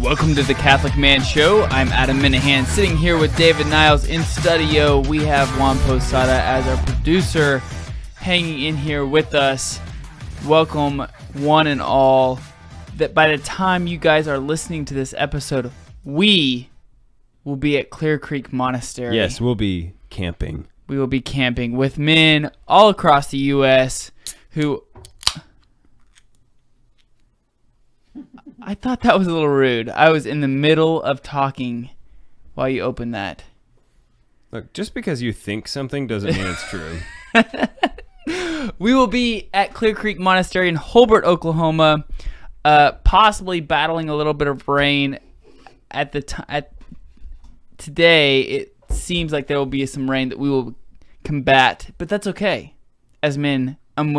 Welcome to the Catholic Man Show. I'm Adam Minahan, sitting here with David Niles in studio. We have Juan Posada as our producer, hanging in here with us. Welcome, one and all. That by the time you guys are listening to this episode, we will be at Clear Creek Monastery. Yes, we'll be camping. We will be camping with men all across the U.S. who... I thought that was a little rude. I was in the middle of talking while you opened that. Look, just because you think something doesn't mean it's true. We will be at Clear Creek Monastery in Holbert, Oklahoma, possibly battling a little bit of rain. Today, it seems like there will be some rain that we will combat, but that's okay. As a man, I'm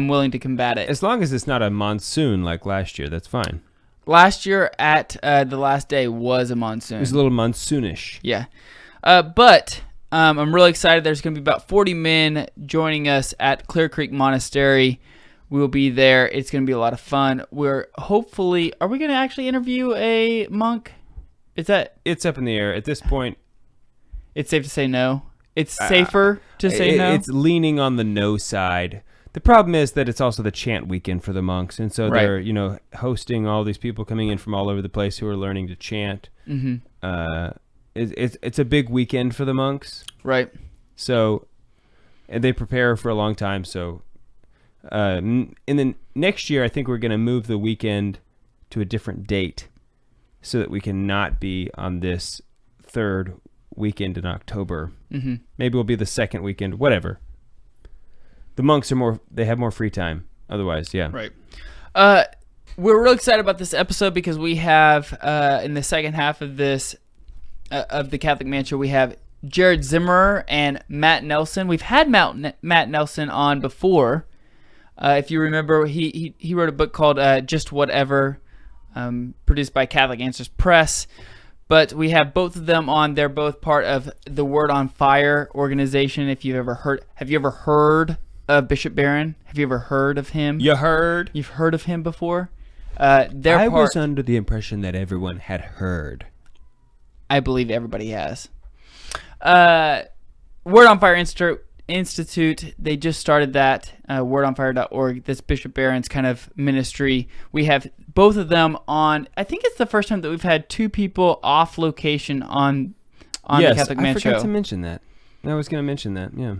willing to combat it. As long as it's not a monsoon like last year, that's fine. Last year at the last day was a monsoon. It was a little monsoonish. Yeah. But I'm really excited. There's going to be about 40 men joining us at Clear Creek Monastery. We will be there. It's going to be a lot of fun. Are we going to actually interview a monk? It's up in the air. At this point, it's safe to say no. It's safer to say no? It's leaning on the no side. The problem is that it's also the chant weekend for the monks, and so they're hosting all these people coming in from all over the place who are learning to chant. Mm-hmm. It's a big weekend for the monks, right? So, and they prepare for a long time. So, in the next year, I think we're going to move the weekend to a different date, so that we can not be on this third weekend in October. Mm-hmm. Maybe we'll be the second weekend, whatever. The monks they have more free time. Otherwise, yeah. Right. We're real excited about this episode because we have, in the second half of this, of the Catholic Man Show, we have Jared Zimmerer and Matt Nelson. We've had Matt Nelson on before. If you remember, he wrote a book called Just Whatever, produced by Catholic Answers Press. But we have both of them on. They're both part of the Word on Fire organization. Have you ever heard of Bishop Barron? Have you ever heard of him? You heard? You've heard of him before? I was under the impression that everyone had heard. I believe everybody has. Word on Fire Institute, they just started that, wordonfire.org. That's Bishop Barron's kind of ministry. We have both of them on. I think it's the first time that we've had two people off location on the Catholic Man Show. I forgot to mention that. I was going to mention that, yeah.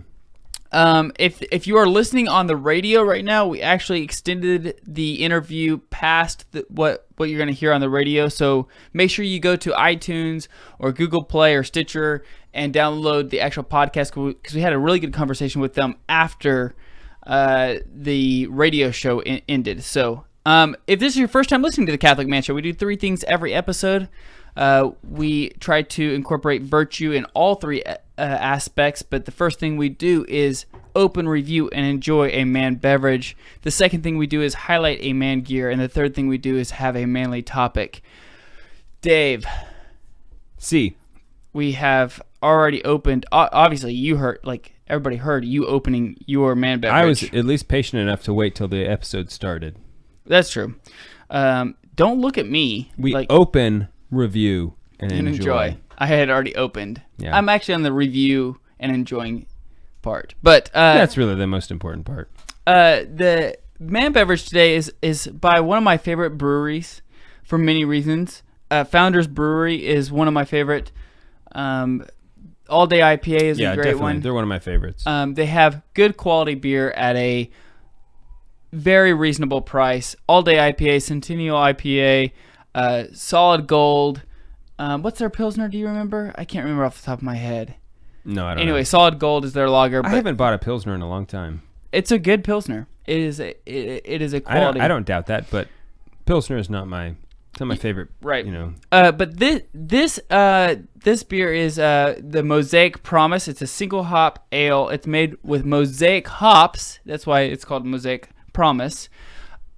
If you are listening on the radio right now, we actually extended the interview past what you're going to hear on the radio. So make sure you go to iTunes or Google Play or Stitcher and download the actual podcast, because we had a really good conversation with them after the radio show ended. So if this is your first time listening to the Catholic Man Show, we do three things every episode. We try to incorporate virtue in all three aspects, but the first thing we do is open, review, and enjoy a man beverage. The second thing we do is highlight a man gear, and the third thing we do is have a manly topic. Dave. See. We have already opened, obviously you heard, everybody heard you opening your man beverage. I was at least patient enough to wait till the episode started. That's true. Don't look at me. We open, review, and enjoy. I had already opened. Yeah. I'm actually on the review and enjoying part. But that's really the most important part. The man beverage today is by one of my favorite breweries for many reasons. Founders Brewery is one of my favorite. All Day IPA is a great one. They're one of my favorites. They have good quality beer at a very reasonable price. All Day IPA, Centennial IPA, Solid Gold. What's their Pilsner? Do you remember? I can't remember off the top of my head. No, I don't know. Anyway, Solid Gold is their lager. I haven't bought a Pilsner in a long time. It's a good Pilsner. It is a quality. I don't doubt that, but Pilsner is not my favorite. Right. But this beer is the Mosaic Promise. It's a single hop ale. It's made with Mosaic hops. That's why it's called Mosaic Promise.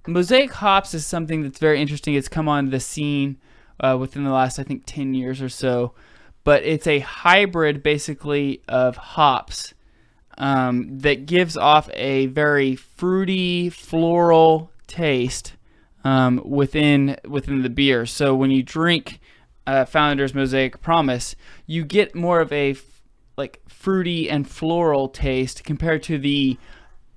Mosaic hops is something that's very interesting. It's come on the scene within the last, I think, 10 years or so. But it's a hybrid, basically, of hops that gives off a very fruity, floral taste. within the beer. So when you drink Founder's Mosaic Promise, you get more of a like fruity and floral taste compared to the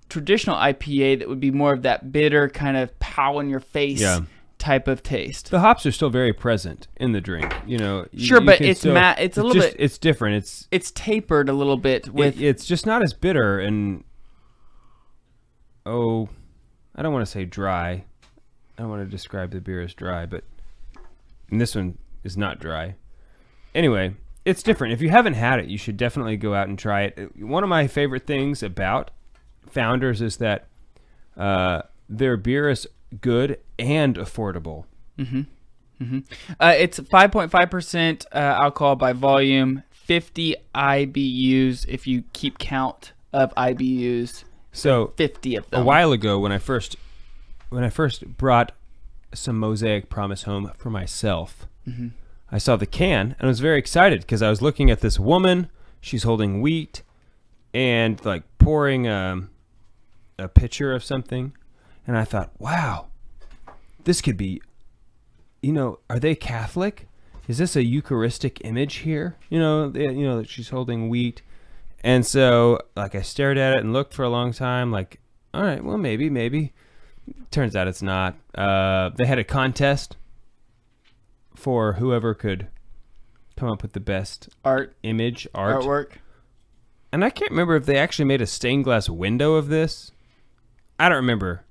traditional IPA that would be more of that bitter kind of pow in your face type of taste. The hops are still very present in the drink, Sure, but it's it's a little bit. It's different. It's tapered a little bit with. It's just not as bitter and I don't want to say dry. I don't want to describe the beer as dry, but this one is not dry. Anyway, it's different. If you haven't had it, you should definitely go out and try it. One of my favorite things about Founders is that their beer is good and affordable. Mm-hmm. Mm-hmm. It's 5.5% alcohol by volume, 50 IBUs if you keep count of IBUs. So 50 of them. A while ago, when I first brought some Mosaic Promise home for myself, I saw the can and I was very excited because I was looking at this woman. She's holding wheat and like pouring a pitcher of something, and I thought, wow, this could be, are they Catholic? Is this a Eucharistic image here? She's holding wheat. And so like I stared at it and looked for a long time, like, all right, well, maybe. Turns out it's not. They had a contest for whoever could come up with the best artwork. And I can't remember if they actually made a stained glass window of this. I don't remember.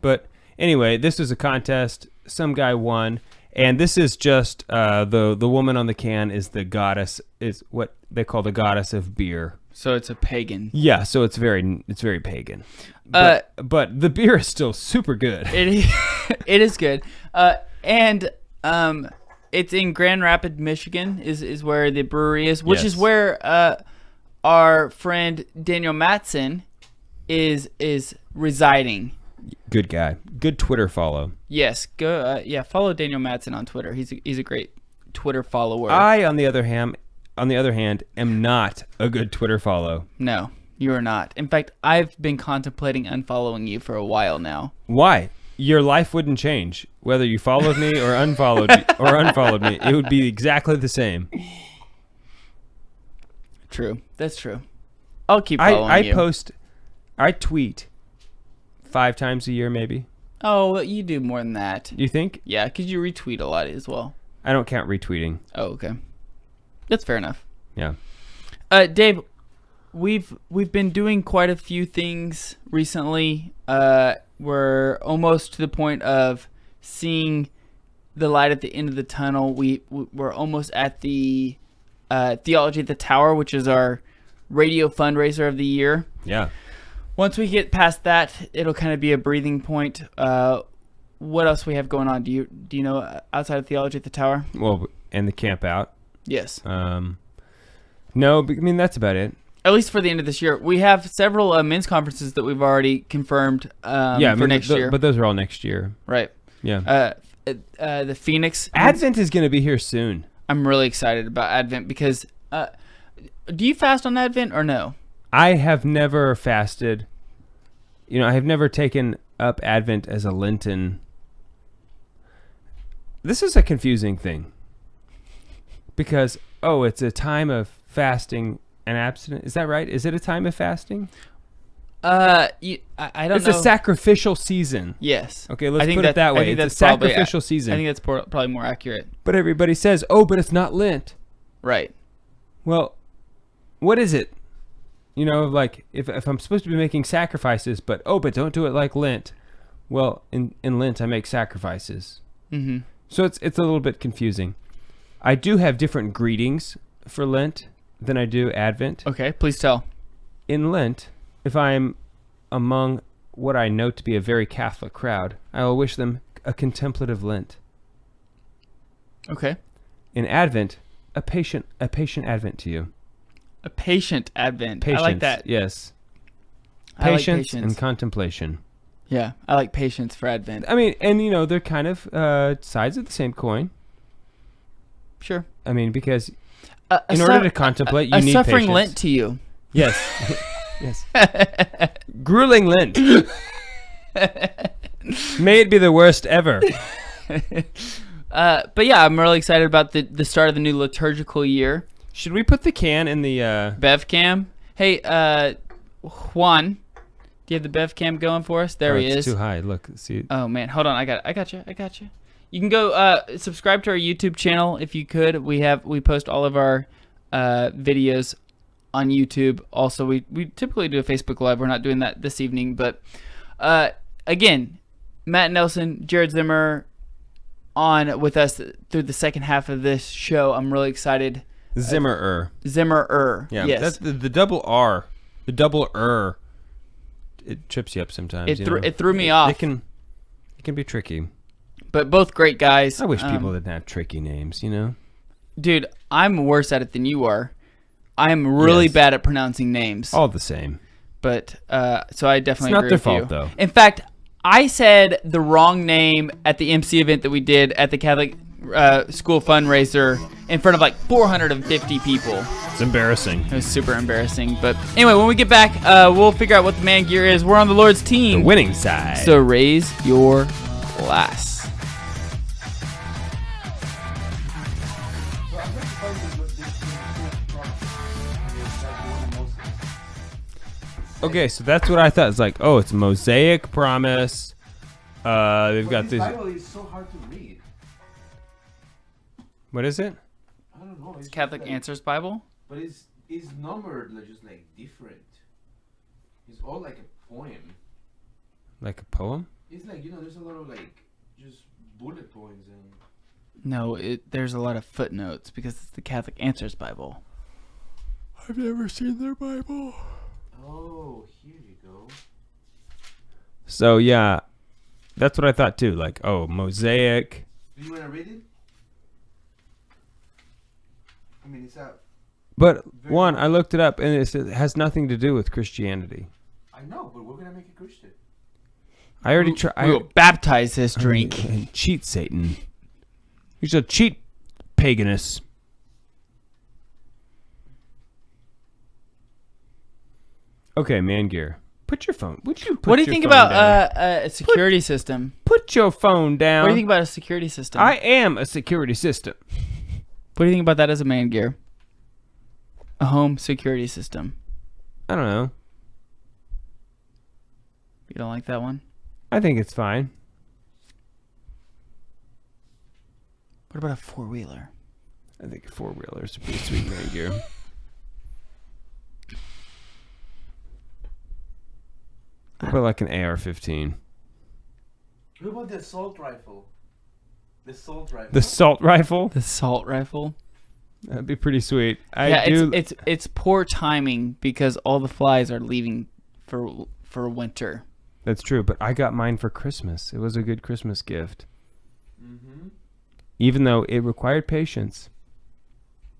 But anyway, this was a contest. Some guy won. And this is just the woman on the can is the goddess, is what they call the goddess of beer. So it's a pagan. Yeah, so it's very pagan. But the beer is still super good. It is good. And it's in Grand Rapids, Michigan is where the brewery is, which is where our friend Daniel Mattson is residing. Good guy. Good Twitter follow. Yes, go. Follow Daniel Mattson on Twitter. He's a great Twitter follower. I, on the other hand, am not a good Twitter follow. No, you are not. In fact, I've been contemplating unfollowing you for a while now. Why? Your life wouldn't change whether you followed me or unfollowed me. It would be exactly the same. True. That's true. I'll keep following you. I tweet 5 times a year, maybe. Oh, you do more than that. You think? Yeah, because you retweet a lot as well. I don't count retweeting. Oh, okay. That's fair enough. Yeah. Dave, we've been doing quite a few things recently. We're almost to the point of seeing the light at the end of the tunnel. We're almost at the Theology at the Tower, which is our radio fundraiser of the year. Yeah. Once we get past that, it'll kind of be a breathing point. What else we have going on? Do you know outside of Theology at the Tower? Well, and the camp out. Yes. No, but, I mean, that's about it. At least for the end of this year. We have several men's conferences that we've already confirmed for next year. But those are all next year. Right. Yeah. The Phoenix. Advent is going to be here soon. I'm really excited about Advent because do you fast on Advent or no? I have never fasted. I have never taken up Advent as a Lenten. This is a confusing thing. Because, it's a time of fasting and abstinence. Is that right? Is it a time of fasting? I don't know. It's a sacrificial season. Yes. Okay, let's put it that way. It's a sacrificial season. I think that's probably more accurate. But everybody says, but it's not Lent. Right. Well, what is it? Like if I'm supposed to be making sacrifices, but don't do it like Lent. Well, in Lent I make sacrifices. Mm-hmm. So it's a little bit confusing. I do have different greetings for Lent than I do Advent. Okay, please tell. In Lent, if I'm among what I know to be a very Catholic crowd, I will wish them a contemplative Lent. Okay. In Advent, a patient Advent to you. A patient Advent. Patience, I like that. Yes. Patience and contemplation. Yeah, I like patience for Advent. I mean, and they're kind of sides of the same coin. Sure. I mean, because in order to contemplate, you need suffering patience. Lent to you. Yes. Yes. Grueling Lent. May it be the worst ever. But yeah, I'm really excited about the start of the new liturgical year. Should we put the can in the Bev cam? Hey, Juan, do you have the Bev cam going for us? There he it's is. too high. Look, see. Oh man, hold on. I got you. You can go subscribe to our YouTube channel if you could. We post all of our videos on YouTube. Also, we typically do a Facebook Live. We're not doing that this evening, but again, Matt Nelson, Jared Zimmer on with us through the second half of this show. I'm really excited. Zimmerer. Yeah, yes. That's the double R. The double it trips you up sometimes. It threw me off. It can be tricky. But both great guys. I wish people didn't have tricky names, Dude, I'm worse at it than you are. I'm really bad at pronouncing names. All the same. But so I definitely it's not agree their with fault, you. though. In fact, I said the wrong name at the MC event that we did at the Catholic school fundraiser in front of like 450 people. It's embarrassing. It was super embarrassing. But anyway, when we get back, we'll figure out what the man gear is. We're on the Lord's team. The winning side. So raise your glass. Okay, so that's what I thought. It's like, oh, it's Mosaic Promise. They've got this. The Bible is so hard to read. What is it? I don't know. It's Catholic Answers Bible. But it's numbered like just like different. It's all like a poem. Like a poem? It's like there's a lot of like just bullet points and. No, there's a lot of footnotes because it's the Catholic Answers Bible. I've never seen their Bible. Oh, here you go. So yeah, that's what I thought too. Like, oh, Mosaic. Do you want to read it? I mean, it's out. But one, I looked it up, and it has nothing to do with Christianity. I know, but we're gonna make it Christian. I already tried. We will baptize this drink. And cheat Satan. He's a cheat paganist. Okay, man gear. Put your phone. What do you think about a security system? Put your phone down. What do you think about a security system? I am a security system. What do you think about that as a man gear? A home security system. I don't know. You don't like that one? I think it's fine. What about a four-wheeler? I think a four-wheeler is a pretty sweet man gear. What about like an AR-15? What about the assault rifle? The assault rifle. The assault rifle? The assault rifle? That'd be pretty sweet. It's poor timing because all the flies are leaving for winter. That's true, but I got mine for Christmas. It was a good Christmas gift. Mm-hmm. Even though it required patience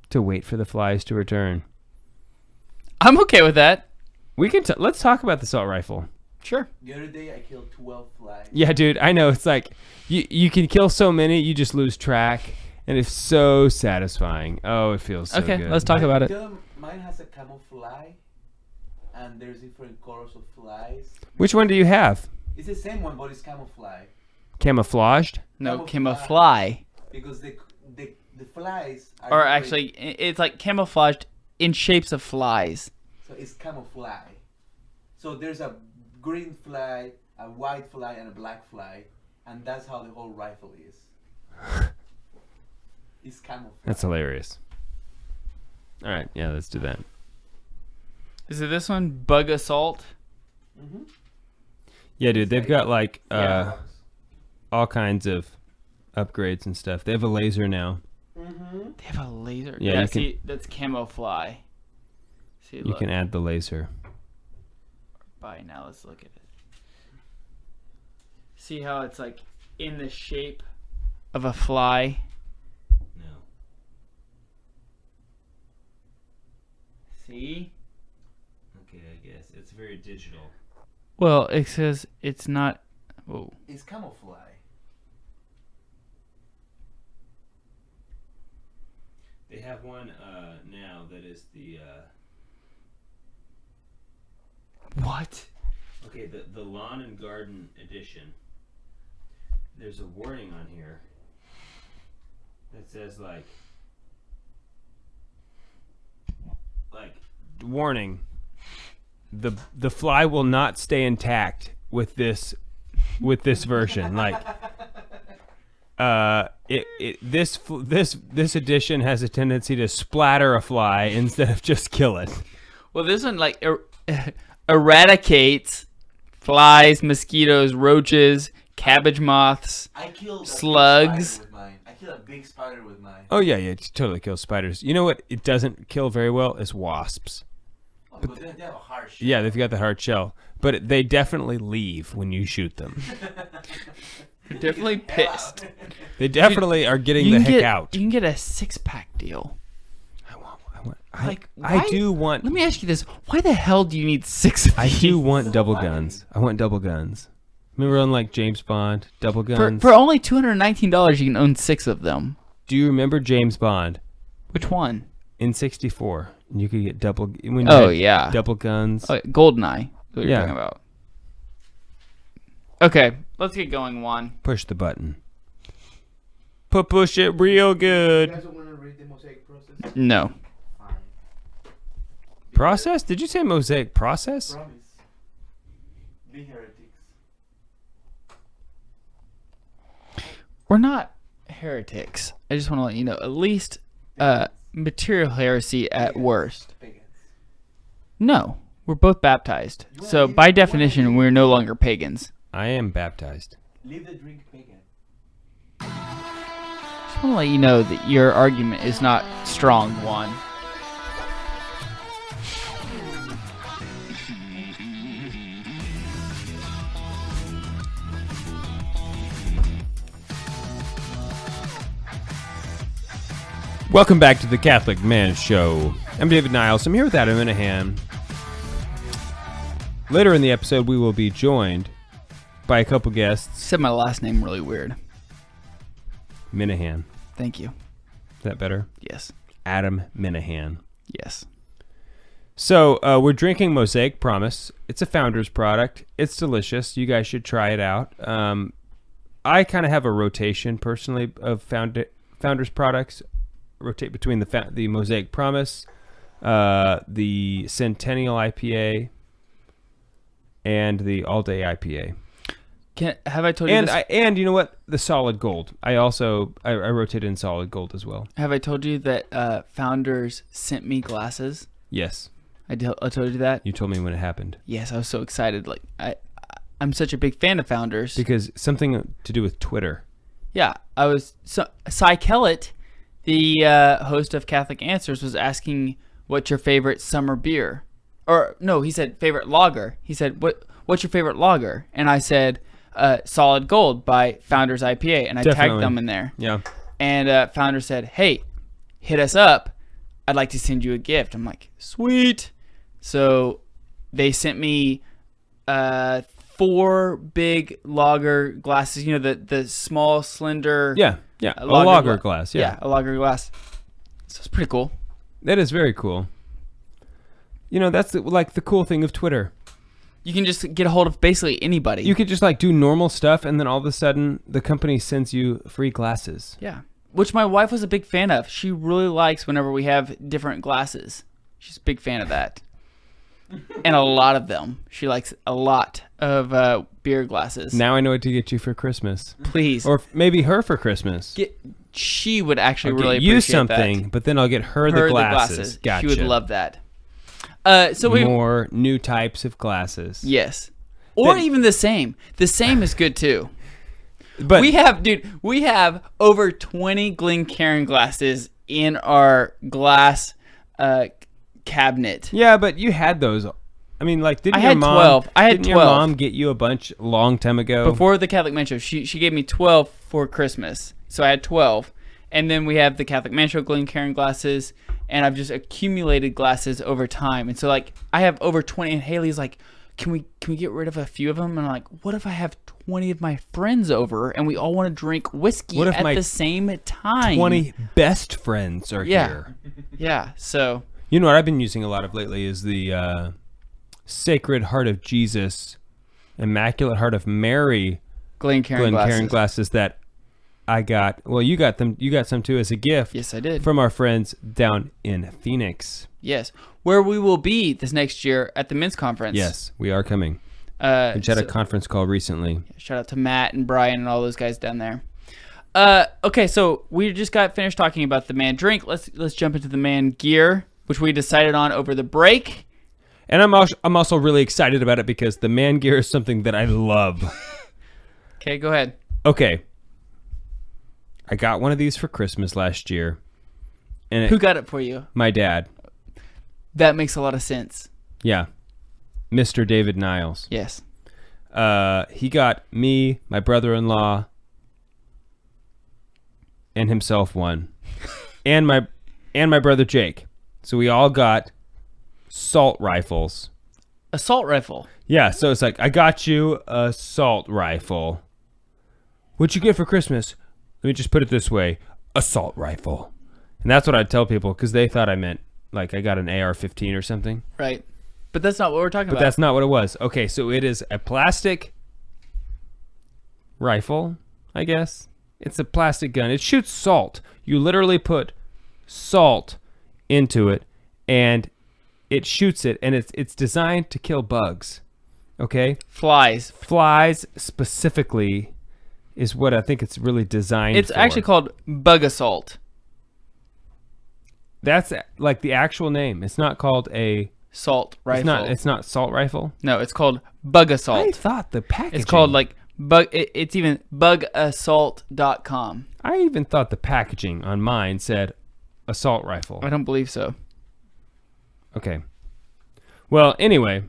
to wait for the flies to return. I'm okay with that. We can let's talk about the assault rifle. Sure. The other day I killed 12 flies. Yeah, dude, I know. It's like you can kill so many, you just lose track, and it's so satisfying. Oh, it feels so good. Okay, let's talk about it. Mine has a camouflage, and there's different colors of flies. Which one do you have? It's the same one, but it's camouflage. Camouflaged? No, Camouflage. camouflage. Because the flies are Or different. actually, it's like camouflaged in shapes of flies. So it's camouflage. So there's a green fly, a white fly, and a black fly, and that's how the whole rifle is. It's camouflage. That's hilarious. All right, yeah, let's do that. Is it this one? Bug Assault? Mm-hmm. Yeah, dude, they've got like Yeah. all kinds of upgrades and stuff. They have a laser now. Mm-hmm. They have a laser. Yeah, you see, that's camouflage. See, You look. can add the laser. Bye, now let's look at it. See how it's like in the shape of a fly? No. See? Okay, I guess it's very digital. Well, it says it's not. Whoa. It's camouflage. They have one now that is the What? okay, the lawn and garden edition. there's a warning on here that says like warning, the fly will not stay intact with this version. Like this edition has a tendency to splatter a fly instead of just kill it. Well, this one like eradicates flies, mosquitoes, roaches, cabbage moths, I killed slugs. I killed a big spider with mine. Oh yeah, it totally kills spiders. You know what it doesn't kill very well is wasps. Oh, but they have a hard shell. Yeah, they've got the hard shell, but they definitely leave when you shoot them. You're definitely pissed. They definitely are getting the heck out. You can get a 6-pack deal. I do want. Let me ask you this: why the hell do you need 6 of these? I do want double guns. I want double guns. Remember on like James Bond, double guns? For only $219, you can own 6 of them. Do you remember James Bond? Which one? In 64, you could get double. When you had double guns. Oh, GoldenEye. What you're talking about? Okay, let's get going, Juan. Push the button. Push it real good. You guys want to read the Mosaic Process? No. Fine. Process? Did you say Mosaic Process? Promise. Be heretics. We're not heretics. I just want to let you know, at least material heresy at worst. Pagans. No, we're both baptized. So by definition, we're no longer pagans. I am baptized. Leave the drink pagan. Just want to let you know that your argument is not strong, Juan. Welcome back to the Catholic Man Show. I'm David Niles. I'm here with Adam Minahan. Later in the episode, we will be joined by a couple guests. Said my last name really weird. Minahan. Thank you. Is that better? Yes. Adam Minahan. Yes. So we're drinking Mosaic Promise. It's a Founder's product. It's delicious. You guys should try it out. I kind of have a rotation personally of Founder's products. Rotate between the Mosaic Promise, the Centennial IPA, and the All Day IPA. Have I told you this? And you know what? The Solid Gold. I rotate in Solid Gold as well. Have I told you that Founders sent me glasses? Yes. I told you that? You told me when it happened. Yes, I was so excited. Like I'm such a big fan of Founders. Because something to do with Twitter. Yeah, I was. Cy Kellett, the host of Catholic Answers, was asking what's your favorite summer beer, or no, he said favorite lager. He said what's your favorite lager, and I said Solid Gold by Founders IPA, and I tagged them in there. Yeah. And Founder said, "Hey, hit us up. I'd like to send you a gift." I'm like, "Sweet." So they sent me 4 big lager glasses. You know, the small, slender. Yeah. A lager glass. Yeah, a lager glass. So it's pretty cool. That is very cool. You know, that's the cool thing of Twitter. You can just get a hold of basically anybody. You could just do normal stuff, and then all of a sudden, the company sends you free glasses. Yeah, which my wife was a big fan of. She really likes whenever we have different glasses. She's a big fan of that. And a lot of them. She likes a lot of beer glasses. Now I know what to get you for Christmas. Please. Or maybe her for Christmas. She would actually I'll really get you appreciate something, that. But then I'll get her the glasses. Gotcha. She would love that. So more new types of glasses. Yes. Or even the same. The same is good too. But we have over 20 Glencairn glasses in our glass cabinet. Yeah, but you had those. I mean, didn't I your had mom? 12. I had didn't 12. Your mom get you a bunch a long time ago? Before the Catholic Man Show, she gave me 12 for Christmas. So I had 12. And then we have the Catholic Man Show Glencairn glasses, and I've just accumulated glasses over time. And so I have over 20, and Haley's like, can we get rid of a few of them? And I'm like, what if I have 20 of my friends over and we all want to drink whiskey at the same time? 20 best friends are here. Yeah. So you know what I've been using a lot of lately is the Sacred Heart of Jesus, Immaculate Heart of Mary Glencairn glasses that I got. Well, you got them. You got some too as a gift. Yes, I did. From our friends down in Phoenix. Yes, where we will be this next year at the men's conference. Yes, we are coming. We had a conference call recently. Shout out to Matt and Brian and all those guys down there. Okay, so we just got finished talking about the man drink. Let's jump into the man gear, which we decided on over the break. And I'm also really excited about it because the man gear is something that I love. Okay, go ahead. Okay. I got one of these for Christmas last year. And Who got it for you? My dad. That makes a lot of sense. Yeah. Mr. David Niles. Yes. He got me, my brother-in-law, and himself one. and my brother Jake. So we all got assault rifles. Assault rifle? Yeah, so it's like, I got you a assault rifle. What'd you get for Christmas? Let me just put it this way. Assault rifle. And that's what I'd tell people because they thought I meant like I got an AR-15 or something. Right. But that's not what we're talking about. But that's not what it was. Okay, so it is a plastic rifle, I guess. It's a plastic gun. It shoots salt. You literally put salt into it, and it shoots it, and it's designed to kill bugs. Okay? Flies. Flies specifically is what I think it's really designed for. It's actually called bug assault. That's like the actual name. It's not called a... Salt rifle. It's not salt rifle? No, it's called bug assault. I thought the packaging... It's called like bug. It's even bugassault.com. I even thought the packaging on mine said assault rifle. I don't believe so. Okay. Well, anyway,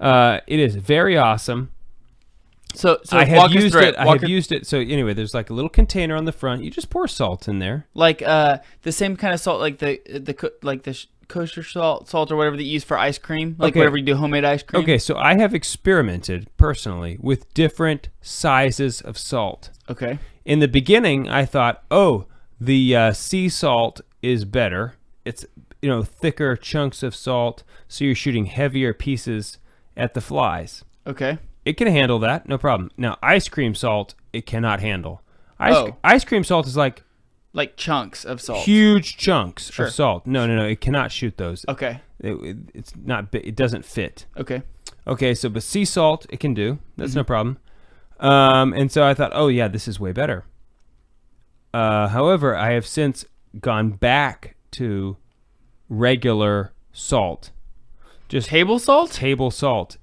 it is very awesome. So I have walk us used through it. I have used it. So anyway, there's like a little container on the front. You just pour salt in there. Like the same kind of salt, like the kosher salt or whatever that you use for ice cream, like Okay. whenever you do homemade ice cream. Okay, so I have experimented personally with different sizes of salt. Okay. In the beginning, I thought, oh, the sea salt is better. It's thicker chunks of salt, so you're shooting heavier pieces at the flies. Okay. It can handle that, no problem. Now, ice cream salt, it cannot handle. Ice cream salt is like chunks of salt. huge chunks Sure. of salt. No, it cannot shoot those. Okay. It's not. It doesn't fit. Okay. Okay, so but sea salt it can do. That's no problem. And so I thought, oh yeah, this is way better. However, I have since gone back to regular salt. Just Table salt? table salt.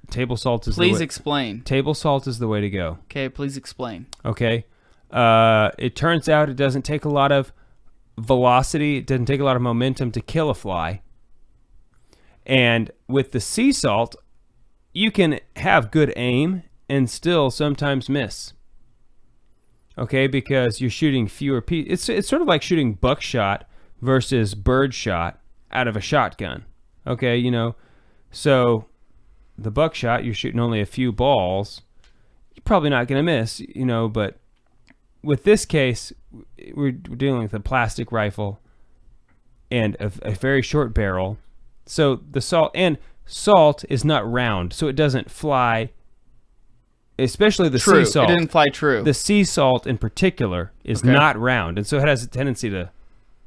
Table salt is Please the way. explain. Table salt is the way to go. Okay, please explain. Okay. It turns out it doesn't take a lot of velocity. It doesn't take a lot of momentum to kill a fly. And with the sea salt, you can have good aim and still sometimes miss. Okay, because you're shooting fewer pieces. It's sort of like shooting buckshot versus birdshot out of a shotgun. Okay, so the buckshot, you're shooting only a few balls. You're probably not going to miss, but with this case, we're dealing with a plastic rifle and a very short barrel. So the salt is not round, so it doesn't fly, especially the sea salt. It didn't fly true. The sea salt in particular is not round, and so it has a tendency to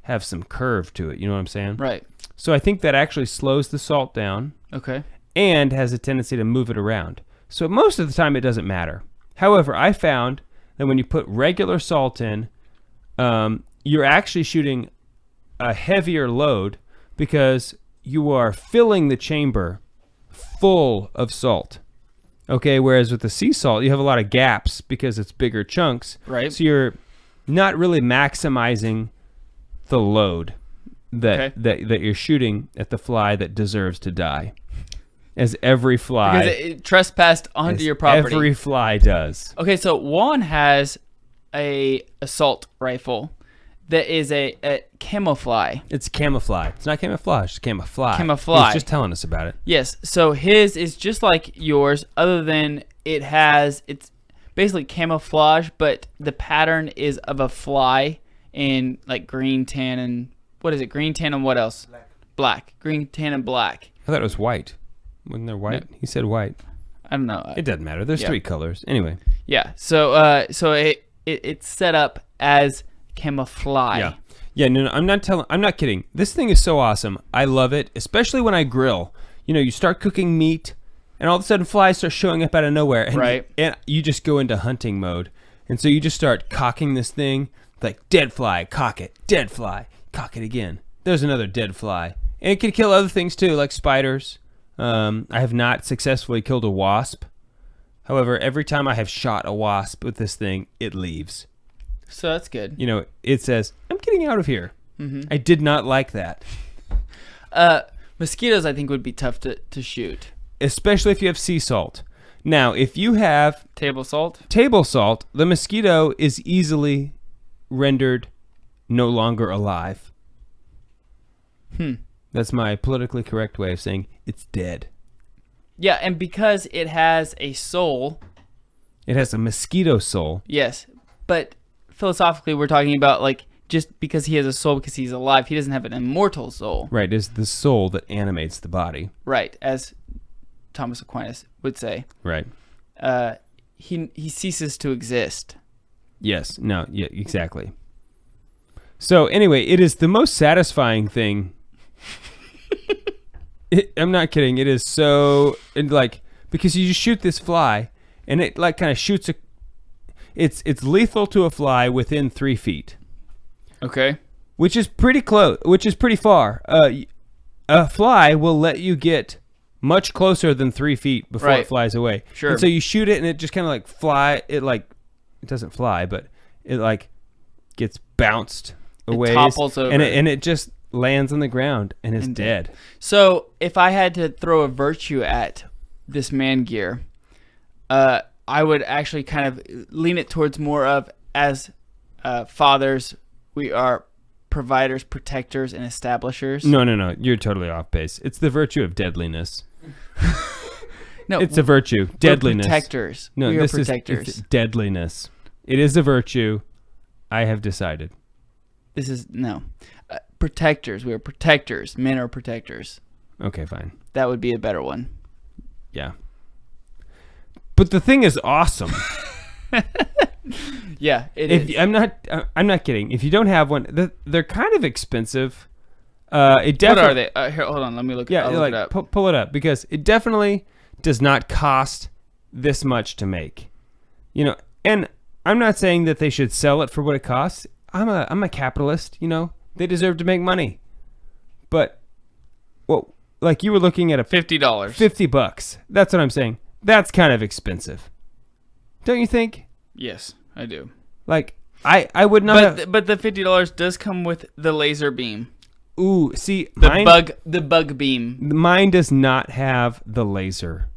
have some curve to it. You know what I'm saying? Right. So I think that actually slows the salt down. Okay. And has a tendency to move it around. So most of the time it doesn't matter. However, I found that when you put regular salt in, you're actually shooting a heavier load because you are filling the chamber full of salt. Okay, whereas with the sea salt, you have a lot of gaps because it's bigger chunks. Right. So you're not really maximizing the load that you're shooting at the fly that deserves to die. As every fly. Because it trespassed onto your property. Every fly does. Okay, so Juan has a assault rifle that is a camouflage. It's camouflage. It's not camouflage. It's camouflage. Camouflage. He's just telling us about it. Yes, so his is just like yours, other than it's basically camouflage, but the pattern is of a fly in like green, tan, and what is it? Green, tan, and what else? Black. Green, tan, and black. I thought it was white. Wasn't there white? No. He said white. I don't know. It doesn't matter. There's Yeah. 3 colors. Anyway. Yeah. So it's set up as camouflage. Yeah. Yeah, no, I'm not kidding. This thing is so awesome. I love it, especially when I grill. You know, you start cooking meat, and all of a sudden flies start showing up out of nowhere. And Right. And you just go into hunting mode. And so you just start cocking this thing, like, dead fly, cock it, dead fly, cock it again. There's another dead fly. And it can kill other things, too, like spiders. I have not successfully killed a wasp. However, every time I have shot a wasp with this thing, it leaves. So that's good. You know, it says, I'm getting out of here. Mm-hmm. I did not like that. Mosquitoes, I think, would be tough to shoot. Especially if you have sea salt. Now, if you have Table salt? table salt, the mosquito is easily rendered no longer alive. That's my politically correct way of saying it's dead. Yeah, and because it has a soul. It has a mosquito soul. Yes, but philosophically, we're talking about, like, just because he has a soul because he's alive, he doesn't have an immortal soul. Right, it's the soul that animates the body. Right, as Thomas Aquinas would say. Right. He ceases to exist. Yes, no, yeah, exactly. So anyway, it is the most satisfying thing. I'm not kidding. It is so, and like, because you just shoot this fly, and it like kind of shoots it's lethal to a fly within 3 feet, Okay. which is pretty close, which is pretty far. A fly will let you get much closer than 3 feet before Right. it flies away. Sure. And so you shoot it, and it just kind of like it doesn't fly, but it like gets bounced away. topples over. And it just lands on the ground and is dead. So if I had to throw a virtue at this man gear, I would actually kind of lean it towards more of, as fathers, we are providers, protectors, and establishers. No. You're totally off base. It's the virtue of deadliness. No, It's a virtue. we're Deadliness. protectors. No, we are this protectors. is deadliness. It is a virtue. I have decided. This is protectors. We are protectors. Men are protectors. Okay, fine. That would be a better one. Yeah. But the thing is awesome. Yeah, it is. I'm not kidding. If you don't have one, they're kind of expensive. It What definitely. are they? Here, hold on. Let me look. Yeah, I'll look like it up. pull it up, because it definitely does not cost this much to make. You know, and I'm not saying that they should sell it for what it costs. I'm a capitalist. You know, they deserve to make money. But, well, like you were looking at a $50. $50. That's what I'm saying. That's kind of expensive, don't you think? Yes, I do. Like I would not. But the $50 does come with the laser beam. Ooh, see, The bug beam. mine does not have the laser.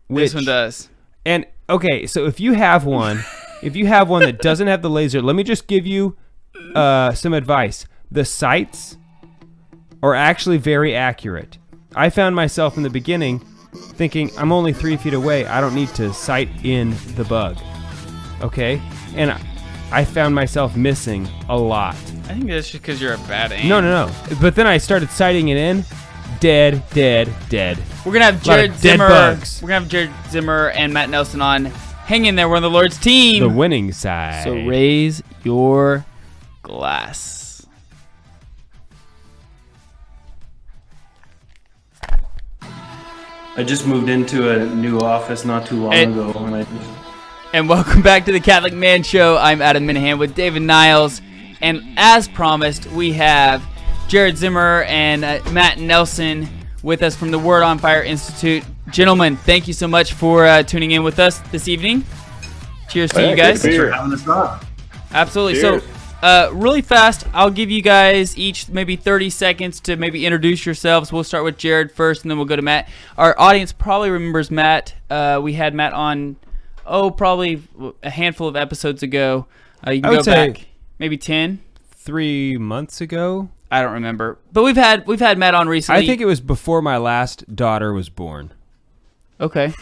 This one does. And okay, so if you have one, that doesn't have the laser, let me just give you some advice. The sights are actually very accurate. I found myself in the beginning thinking, I'm only 3 feet away. I don't need to sight in the bug. Okay? And I found myself missing a lot. I think that's just because you're a bad aim. No. But then I started sighting it in. Dead. We're gonna have Lot of Jared dead Zimmer. bugs. We're gonna have Jared Zimmer and Matt Nelson on. Hang in there. We're on the Lord's team. The winning side. So raise your glass. I just moved into a new office not too long ago, And welcome back to the Catholic Man Show. I'm Adam Minahan with David Niles. And as promised, we have Jared Zimmer and Matt Nelson with us from the Word on Fire Institute. Gentlemen, thank you so much for tuning in with us this evening. Cheers to you guys. Thanks for having us on. Absolutely. Cheers. So, really fast, I'll give you guys each maybe 30 seconds to maybe introduce yourselves. We'll start with Jared first, and then we'll go to Matt. Our audience probably remembers Matt. We had Matt on, probably a handful of episodes ago. You can go back maybe 10. 3 months ago. I don't remember, but we've had Matt on recently. I think it was before my last daughter was born. Okay.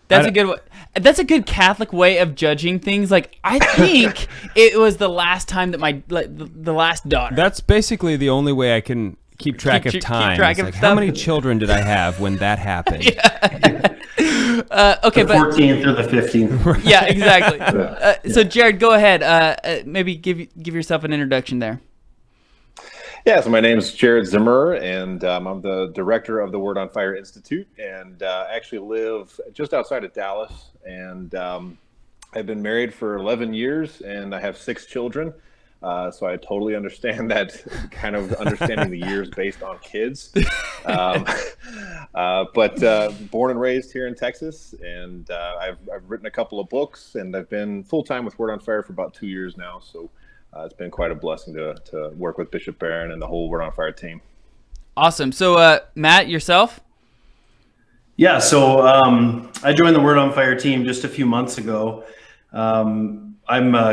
That's a good. That's a good Catholic way of judging things. Like, I think it was the last time that the last daughter. That's basically the only way I can keep track of time. track It's of like, stuff. how many children did I have when that happened? Okay, The but 14th or the 15th. yeah, exactly. So Jared, go ahead. Maybe give yourself an introduction there. Yeah, so my name is Jared Zimmerer, and I'm the director of the Word on Fire Institute, and actually live just outside of Dallas. And I've been married for 11 years, and I have 6 children. So I totally understand that kind of understanding the years based on kids. But born and raised here in Texas, and I've written a couple of books, and I've been full-time with Word on Fire for about 2 years now. So it's been quite a blessing to work with Bishop Barron and the whole Word on Fire team. Awesome. So Matt, yourself? Yeah, so I joined the Word on Fire team just a few months ago. I'm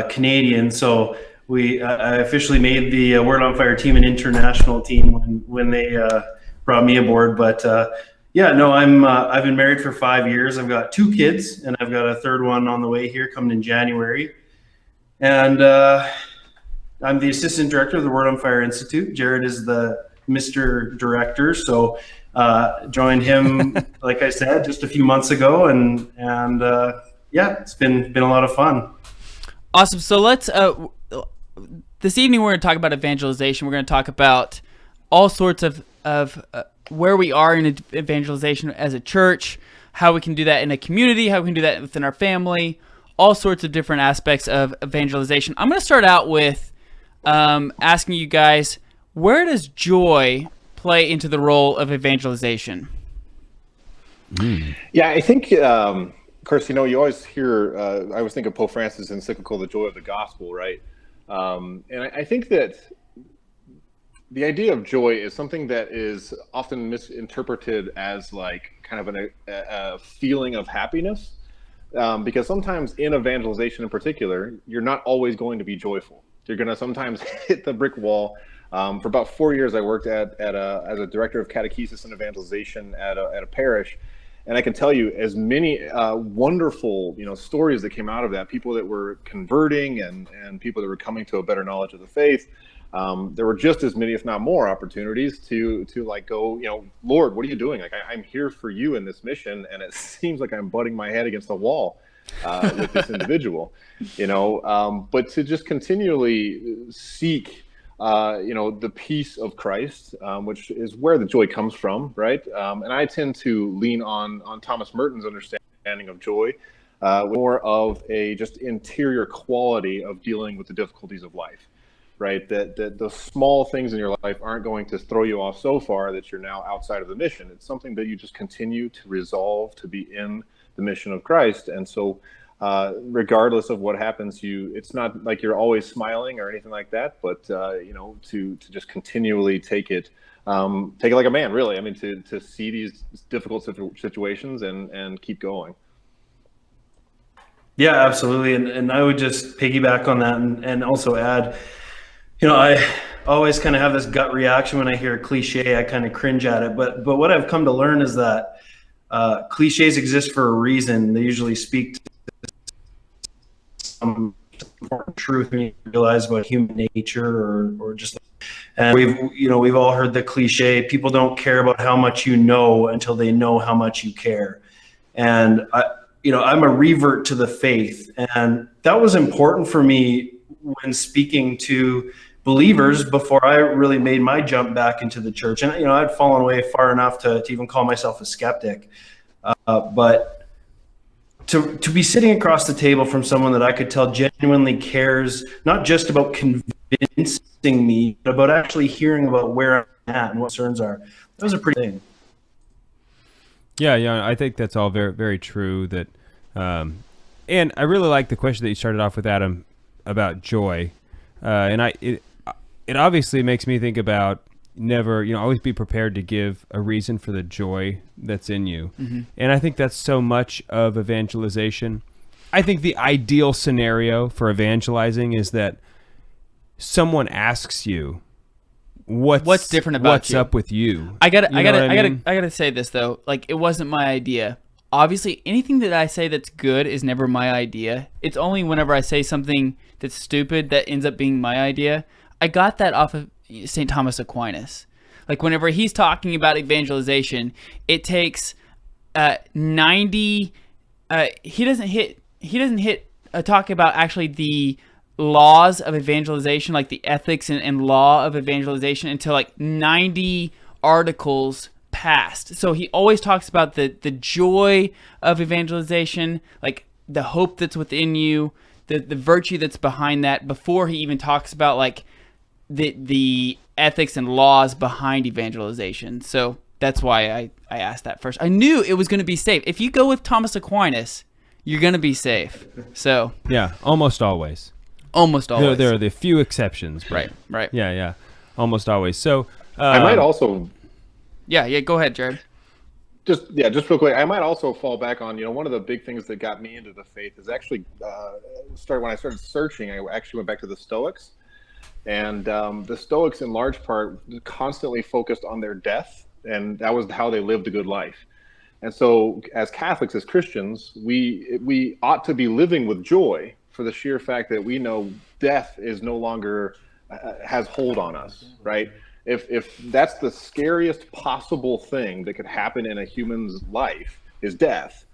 Canadian, so I officially made the Word on Fire team an international team when they brought me aboard. But I've been married for 5 years. I've got 2 kids, and I've got a third one on the way here coming in January. And I'm the assistant director of the Word on Fire Institute. Jared is the Mr. Director, so joined him, like I said, just a few months ago, and it's been a lot of fun. Awesome. So let's this evening we're going to talk about evangelization. We're going to talk about all sorts of where we are in evangelization as a church, how we can do that in a community, how we can do that within our family, all sorts of different aspects of evangelization. I'm going to start out with asking you guys, where does joy play into the role of evangelization? Yeah, I think, of course, you always hear, I always think of Pope Francis' encyclical, The Joy of the Gospel, right? And I think that the idea of joy is something that is often misinterpreted as like kind of a feeling of happiness, because sometimes in evangelization in particular, you're not always going to be joyful. You're going to sometimes hit the brick wall. For about 4 years, I worked as a director of catechesis and evangelization at a parish. And I can tell you, as many wonderful, stories that came out of that, people that were converting and people that were coming to a better knowledge of the faith, there were just as many, if not more, opportunities to like go, Lord, what are you doing? Like, I'm here for you in this mission, and it seems like I'm butting my head against the wall with this individual, but to just continually seek the peace of Christ, which is where the joy comes from, right? And I tend to lean on Thomas Merton's understanding of joy, more of a just interior quality of dealing with the difficulties of life, right? That the small things in your life aren't going to throw you off so far that you're now outside of the mission. It's something that you just continue to resolve to be in the mission of Christ. And so regardless of what happens, it's not like you're always smiling or anything like that, but to just continually take it like a man, really. I mean, to see these difficult situations and keep going. Yeah, absolutely. And I would just piggyback on that and also add, I always kind of have this gut reaction when I hear a cliche. I kind of cringe at it, but what I've come to learn is that cliches exist for a reason. They usually speak to some important truth when you realize about human nature or just, and we've all heard the cliche, people don't care about how much you know until they know how much you care. And I'm a revert to the faith, and that was important for me when speaking to believers before I really made my jump back into the church. And I'd fallen away far enough to even call myself a skeptic, but to be sitting across the table from someone that I could tell genuinely cares, not just about convincing me, but about actually hearing about where I'm at and what concerns are. That was a pretty thing. Yeah, I think that's all very, very true. That, and I really like the question that you started off with, Adam, about joy. And it obviously makes me think about never, always be prepared to give a reason for the joy that's in you. Mm-hmm. And I think that's so much of evangelization. I think the ideal scenario for evangelizing is that someone asks you, what's different about what's you? What's up with you? I gotta say this though. Like, it wasn't my idea. Obviously, anything that I say that's good is never my idea. It's only whenever I say something that's stupid that ends up being my idea. I got that off of St. Thomas Aquinas. Like, whenever he's talking about evangelization, it takes 90. He doesn't hit talk about actually the laws of evangelization, like the ethics and law of evangelization, until like 90 articles past. So he always talks about the joy of evangelization, like the hope that's within you, the virtue that's behind that, before he even talks about like the ethics and laws behind evangelization. So that's why I asked that first. I knew it was going to be safe. If you go with Thomas Aquinas, you're going to be safe. So Yeah, almost always. almost always. There are the few exceptions. But Right. Yeah, almost always. So I might also Yeah, go ahead, Jared. just real quick. I might also fall back on, one of the big things that got me into the faith is actually when I started searching. I actually went back to the Stoics, and the Stoics, in large part, constantly focused on their death, and that was how they lived a good life. And so, as Catholics, as Christians, we ought to be living with joy for the sheer fact that we know death is no longer has hold on us, right? If that's the scariest possible thing that could happen in a human's life is death,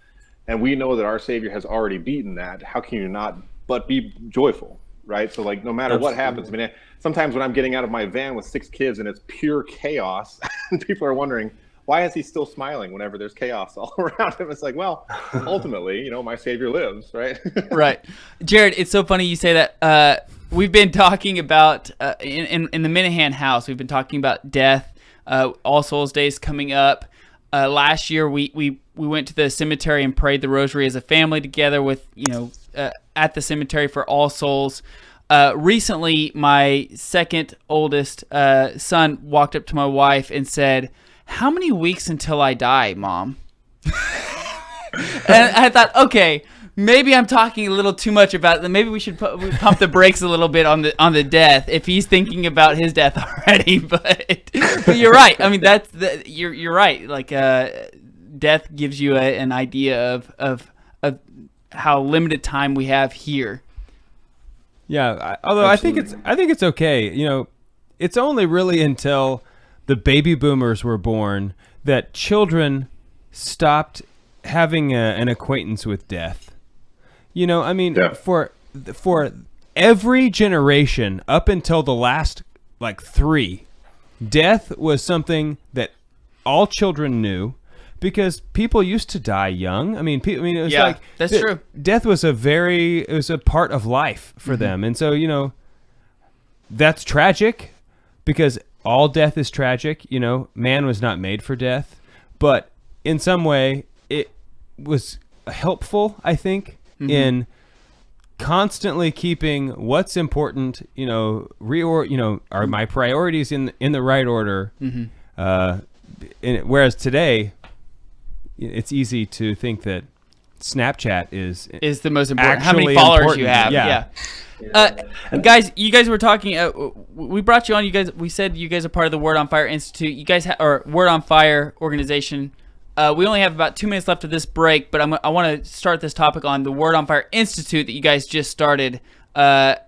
and we know that our Savior has already beaten that, how can you not but be joyful, right? So like no matter what happens, I mean, sometimes when I'm getting out of my van with 6 kids and it's pure chaos, and people are wondering, why is he still smiling whenever there's chaos all around him? It's like, well, ultimately, my Savior lives, right? Right. Jared, it's so funny you say that. We've been talking about, in the Minahan house, we've been talking about death, All Souls Days coming up. Last year, we went to the cemetery and prayed the rosary as a family together with, at the cemetery for All Souls. Recently, my second oldest son walked up to my wife and said, "How many weeks until I die, Mom?" And I thought, okay, maybe I'm talking a little too much about it. Maybe we should pump the brakes a little bit on the death if he's thinking about his death already. But you're right. I mean, you're right. Like death gives you an idea of how limited time we have here. Yeah, although Absolutely. I think it's okay. It's only really until the baby boomers were born that children stopped having an acquaintance with death. I mean, Yeah. for every generation up until the last 3, death was something that all children knew, because people used to die young. I mean, it was Yeah, that's true. Death was it was a part of life for them, and so that's tragic, because all death is tragic. Man was not made for death, but in some way it was helpful, I think, in constantly keeping what's important, are my priorities in the right order. Whereas today, it's easy to think that Snapchat is the most important. How many actually followers important. you have? Yeah. Guys, you guys were talking. We brought you on. You guys, we said you guys are part of the Word on Fire Institute. You guys or Word on Fire organization. We only have about 2 minutes left of this break, but I want to start this topic on the Word on Fire Institute that you guys just started. Matt,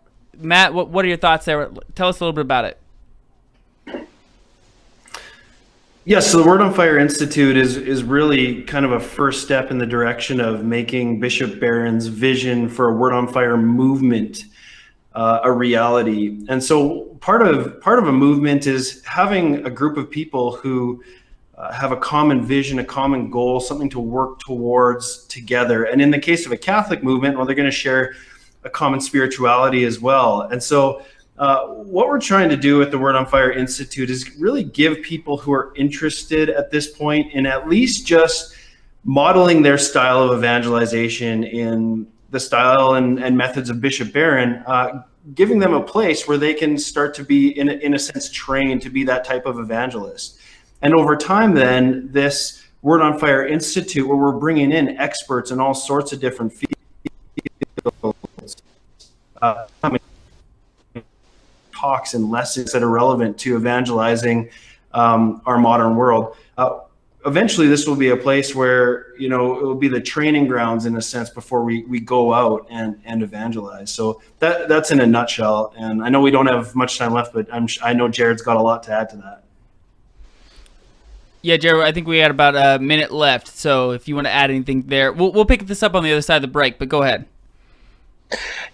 what are your thoughts there? Tell us a little bit about it. Yes, so the Word on Fire Institute is really kind of a first step in the direction of making Bishop Barron's vision for a Word on Fire movement a reality. And so part of a movement is having a group of people who have a common vision, a common goal, something to work towards together. And in the case of a Catholic movement, well, they're going to share a common spirituality as well. And so what we're trying to do at the Word on Fire Institute is really give people who are interested at this point in at least just modeling their style of evangelization in the style and methods of Bishop Barron, giving them a place where they can start to be, in a sense, trained to be that type of evangelist. And over time, then, this Word on Fire Institute, where we're bringing in experts in all sorts of different fields, talks and lessons that are relevant to evangelizing our modern world. Eventually, this will be a place where, it will be the training grounds, in a sense, before we go out and evangelize. So that's in a nutshell. And I know we don't have much time left, but I know Jared's got a lot to add to that. Yeah, Jared, I think we got about a minute left. So if you want to add anything there, we'll pick this up on the other side of the break, but go ahead.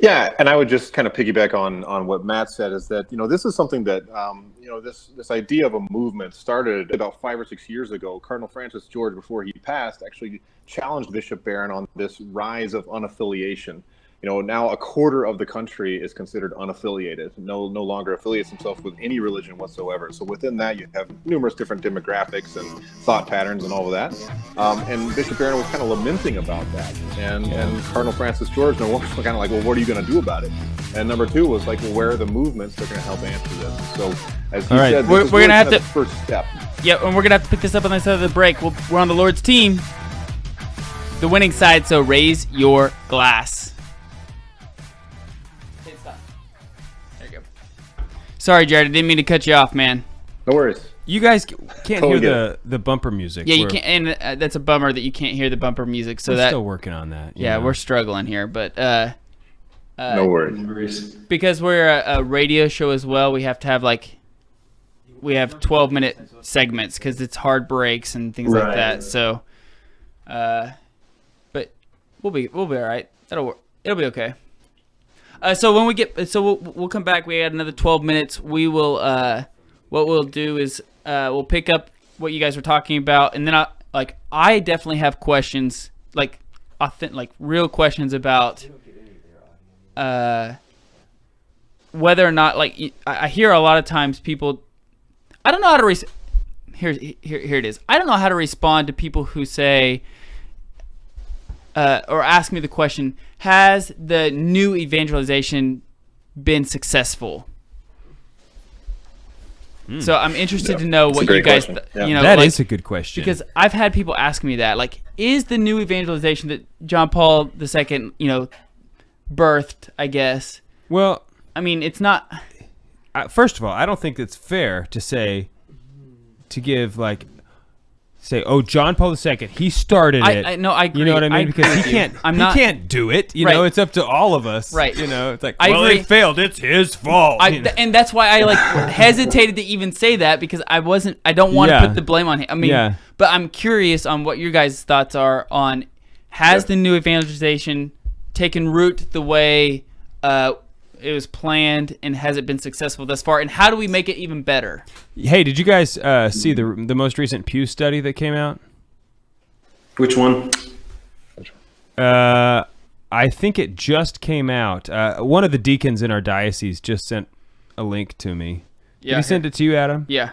Yeah, and I would just kind of piggyback on what Matt said, is that, this is something that, this idea of a movement started about 5 or 6 years ago. Cardinal Francis George, before he passed, actually challenged Bishop Barron on this rise of unaffiliation. Now a quarter of the country is considered unaffiliated, no longer affiliates himself with any religion whatsoever. So within that, you have numerous different demographics and thought patterns and all of that. And Bishop Barron was kind of lamenting about that. And Cardinal Francis George, was kind of like, well, what are you going to do about it? And number 2 was like, well, where are the movements that are going to help answer this? So as he said, we're going to have to, the first step. Yeah, and we're going to have to pick this up on the side of the break. We're on the Lord's team, the winning side, so raise your glass. There you go. Sorry, Jared, I didn't mean to cut you off, man. No worries. You guys can't hear the bumper music. Yeah, you can't, and that's a bummer that you can't hear the bumper music. So we're still working on that. Yeah, we're struggling here, but no worries. Because we're a radio show as well, we have to have 12-minute segments because it's hard breaks and things like that. So, but we'll be all right. It'll be okay. So when we we'll come back. We had another 12 minutes. We will what we'll do is we'll pick up what you guys were talking about, and then I definitely have questions, real questions about whether or not, I hear a lot of times people, I don't know how to here it is. I don't know how to respond to people who say or ask me the question, has the new evangelization been successful? So I'm interested to know what you guys, that is a good question. Because I've had people ask me that, is the new evangelization that John Paul II, birthed, I guess. Well, I mean, it's not. First of all, I don't think it's fair to give oh, John Paul II, he started it. I know, I agree. You know what I mean? Because he can't do it. You know, it's up to all of us. Right. It's it failed. It's his fault. And that's why I hesitated to even say that, because I don't want to put the blame on him. I mean, but I'm curious on what your guys' thoughts are on, has the new evangelization taken root the way it was planned, and has it been successful thus far, and how do we make it even better? Hey, did you guys see the most recent Pew study that came out? Which one? I think it just came out. One of the deacons in our diocese just sent a link to me. Yeah, did he send it to you, Adam? Yeah.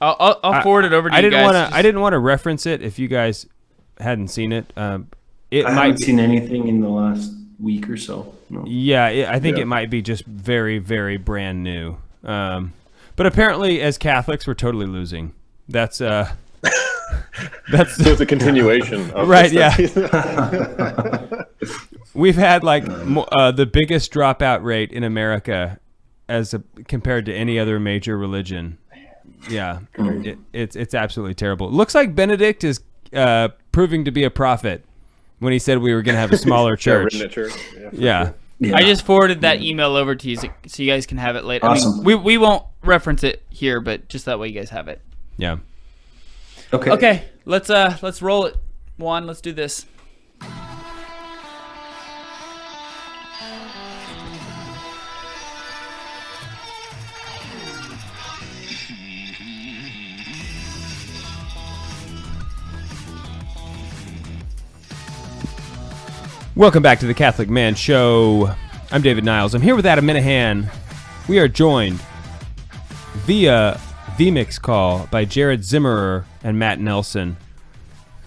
I'll forward it over to you guys. I didn't want to reference it if you guys hadn't seen it. I haven't seen anything in the last week or so. No. Yeah, I think it might be just very, very brand new. But apparently, as Catholics, we're totally losing. That's so it's a continuation of right. Yeah. We've had the biggest dropout rate in America compared to any other major religion. Yeah, it's absolutely terrible. It looks like Benedict is proving to be a prophet when he said we were going to have a smaller church. Yeah. I just forwarded that email over to you so you guys can have it later. Awesome. I mean, we won't reference it here, but just that way you guys have it. Yeah. Okay. Let's roll it. Juan, let's do this. Welcome back to the Catholic Man Show. I'm David Niles. I'm here with Adam Minahan. We are joined via vMix call by Jared Zimmerer and Matt Nelson,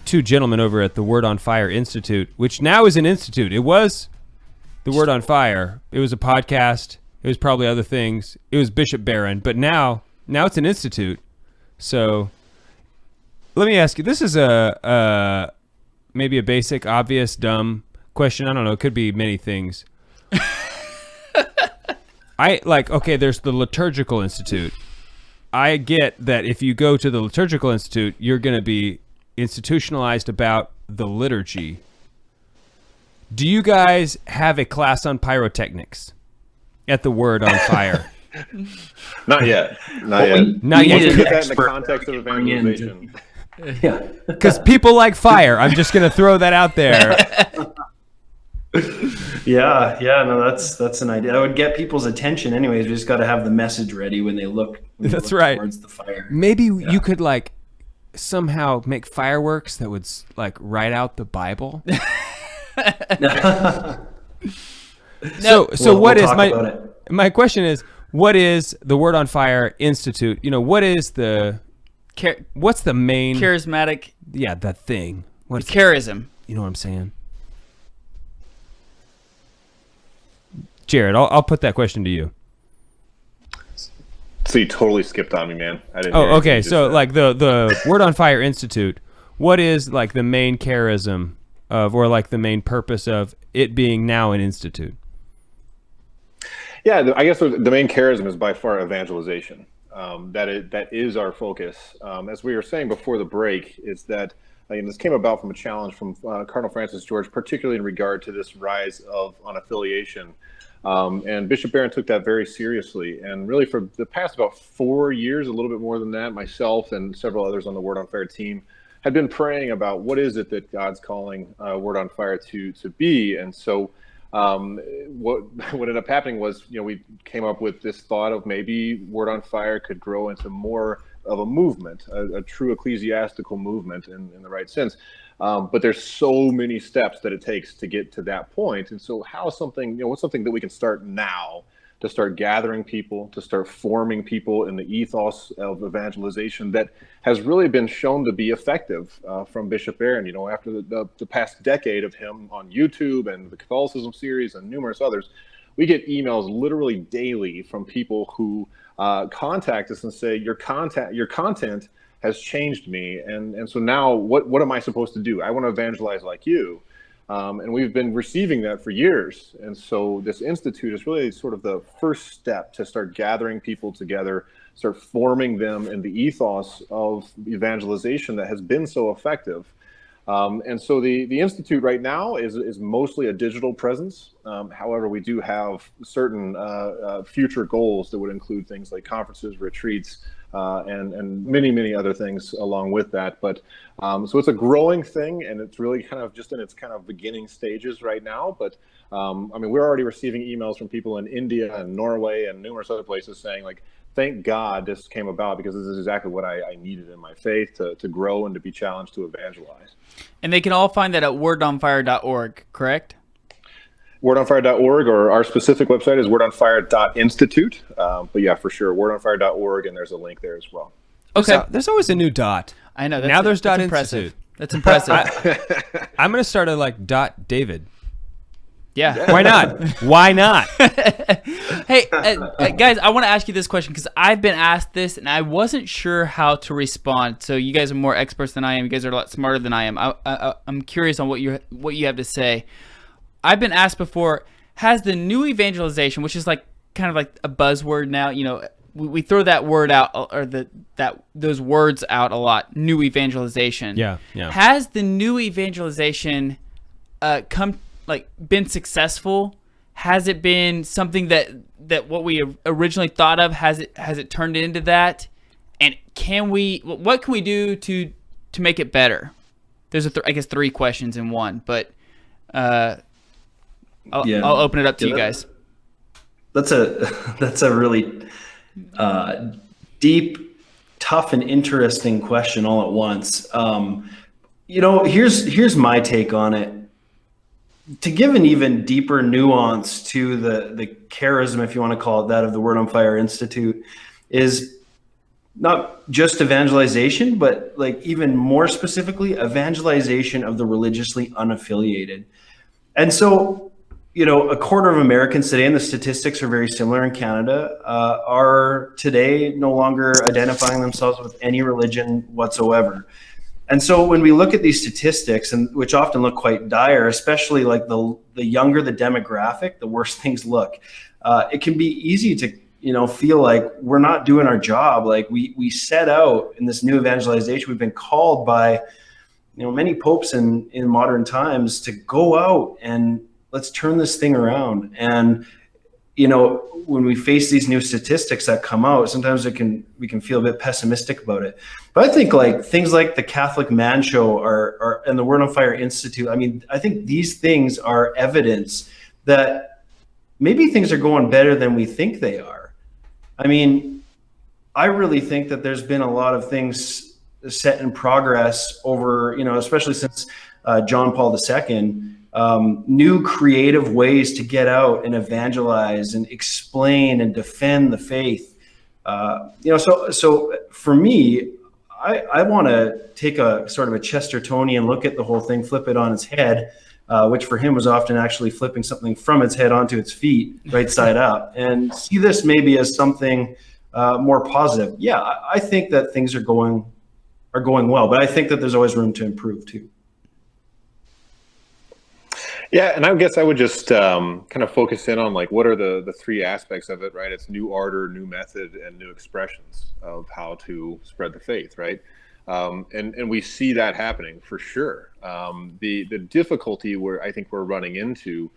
two gentlemen over at the Word on Fire Institute, which now is an institute. It was the Word on Fire. It was a podcast. It was probably other things. It was Bishop Barron, but now it's an institute. So let me ask you. This is maybe a basic, obvious, dumb question. I don't know. It could be many things. There's the Liturgical Institute. I get that if you go to the Liturgical Institute, you're going to be institutionalized about the liturgy. Do you guys have a class on pyrotechnics at the Word on Fire? Not yet. Not Well, yet. Not yet. Let's need put an that in the expert context that of we can bring in to- evangelization. Yeah. Because people like fire. I'm just going to throw that out there. Yeah, no, that's an idea. That would get people's attention anyways. We just got to have the message ready when they look, That's right. towards the fire. Maybe you could like somehow make fireworks that would like write out the Bible. So We'll what is talk about it. my question is, what is the Word on Fire Institute? What is what's the main charismatic the thing? What's charism. you know what I'm saying? Jared, I'll put that question to you. So you totally skipped on me, man. I didn't. hear Oh, anything okay. you just So said. like the Word on Fire Institute, what is like the main charism of, or like the main purpose of it being now an institute? Yeah, I guess the main charism is by far evangelization. That is our focus. As we were saying before the break, is that this came about from a challenge from Cardinal Francis George, particularly in regard to this rise of unaffiliation. And Bishop Barron took that very seriously. And really for the past about 4 years, a little bit more than that, myself and several others on the Word on Fire team had been praying about what is it that God's calling Word on Fire to be. And so what ended up happening was, we came up with this thought of maybe Word on Fire could grow into more of a movement, a true ecclesiastical movement in the right sense. But there's so many steps that it takes to get to that point. And so what's something that we can start now to start gathering people, to start forming people in the ethos of evangelization that has really been shown to be effective from Bishop Barron. After the past decade of him on YouTube and the Catholicism series and numerous others, we get emails literally daily from people who contact us and say, your content has changed me. And so now what am I supposed to do? I want to evangelize like you. And we've been receiving that for years. And so this institute is really sort of the first step to start gathering people together, start forming them in the ethos of evangelization that has been so effective. And so the institute right now is mostly a digital presence. However, we do have certain future goals that would include things like conferences, retreats, and many, many other things along with that. But so it's a growing thing, and it's really kind of just in its kind of beginning stages right now. But we're already receiving emails from people in India and Norway and numerous other places saying, like, thank God this came about, because this is exactly what I needed in my faith to grow and to be challenged to evangelize. And they can all find that at wordonfire.org, correct? Wordonfire.org, or our specific website is wordonfire.institute. But yeah, for sure, wordonfire.org, and there's a link there as well. Okay. So there's always a new dot. I know. Now there's that's dot impressive. institute. That's impressive. I'm going to start a like dot David. Yeah. Why not? Why not? Hey, guys, I want to ask you this question because I've been asked this and I wasn't sure how to respond. So you guys are more experts than I am. You guys are a lot smarter than I am. I'm curious on what you have to say. I've been asked before, has the new evangelization, which is like kind of like a buzzword now, we throw that word out, or those words out a lot, new evangelization. Yeah. Has the new evangelization been successful? Has it been something that what we originally thought of, has it turned into that? And what can we do to make it better? There's I guess 3 questions in one, but I'll open it up to you guys. That's a really deep, tough, and interesting question all at once. Here's my take on it. To give an even deeper nuance to the charism, if you want to call it that, of the Word on Fire Institute, is not just evangelization, but like even more specifically, evangelization of the religiously unaffiliated. And so, a quarter of Americans today, and the statistics are very similar in Canada, are today no longer identifying themselves with any religion whatsoever. And so when we look at these statistics, and which often look quite dire, especially like the younger the demographic, the worse things look. It can be easy to feel like we're not doing our job. Like we set out in this new evangelization. We've been called by many popes in modern times to go out and let's turn this thing around. And when we face these new statistics that come out, sometimes we can feel a bit pessimistic about it. But I think like things like the Catholic Man Show are and the Word on Fire Institute. I mean, I think these things are evidence that maybe things are going better than we think they are. I mean, I really think that there's been a lot of things set in progress over, especially since John Paul II. New creative ways to get out and evangelize and explain and defend the faith. So for me, I want to take a sort of a Chestertonian look at the whole thing, flip it on its head, which for him was often actually flipping something from its head onto its feet, right side up, and see this maybe as something more positive. Yeah, I think that things are going well, but I think that there's always room to improve too. Yeah, and I guess I would just kind of focus in on like what are the three aspects of it, right? It's new ardor, new method, and new expressions of how to spread the faith, right? And we see that happening for sure. The difficulty where I think we're running into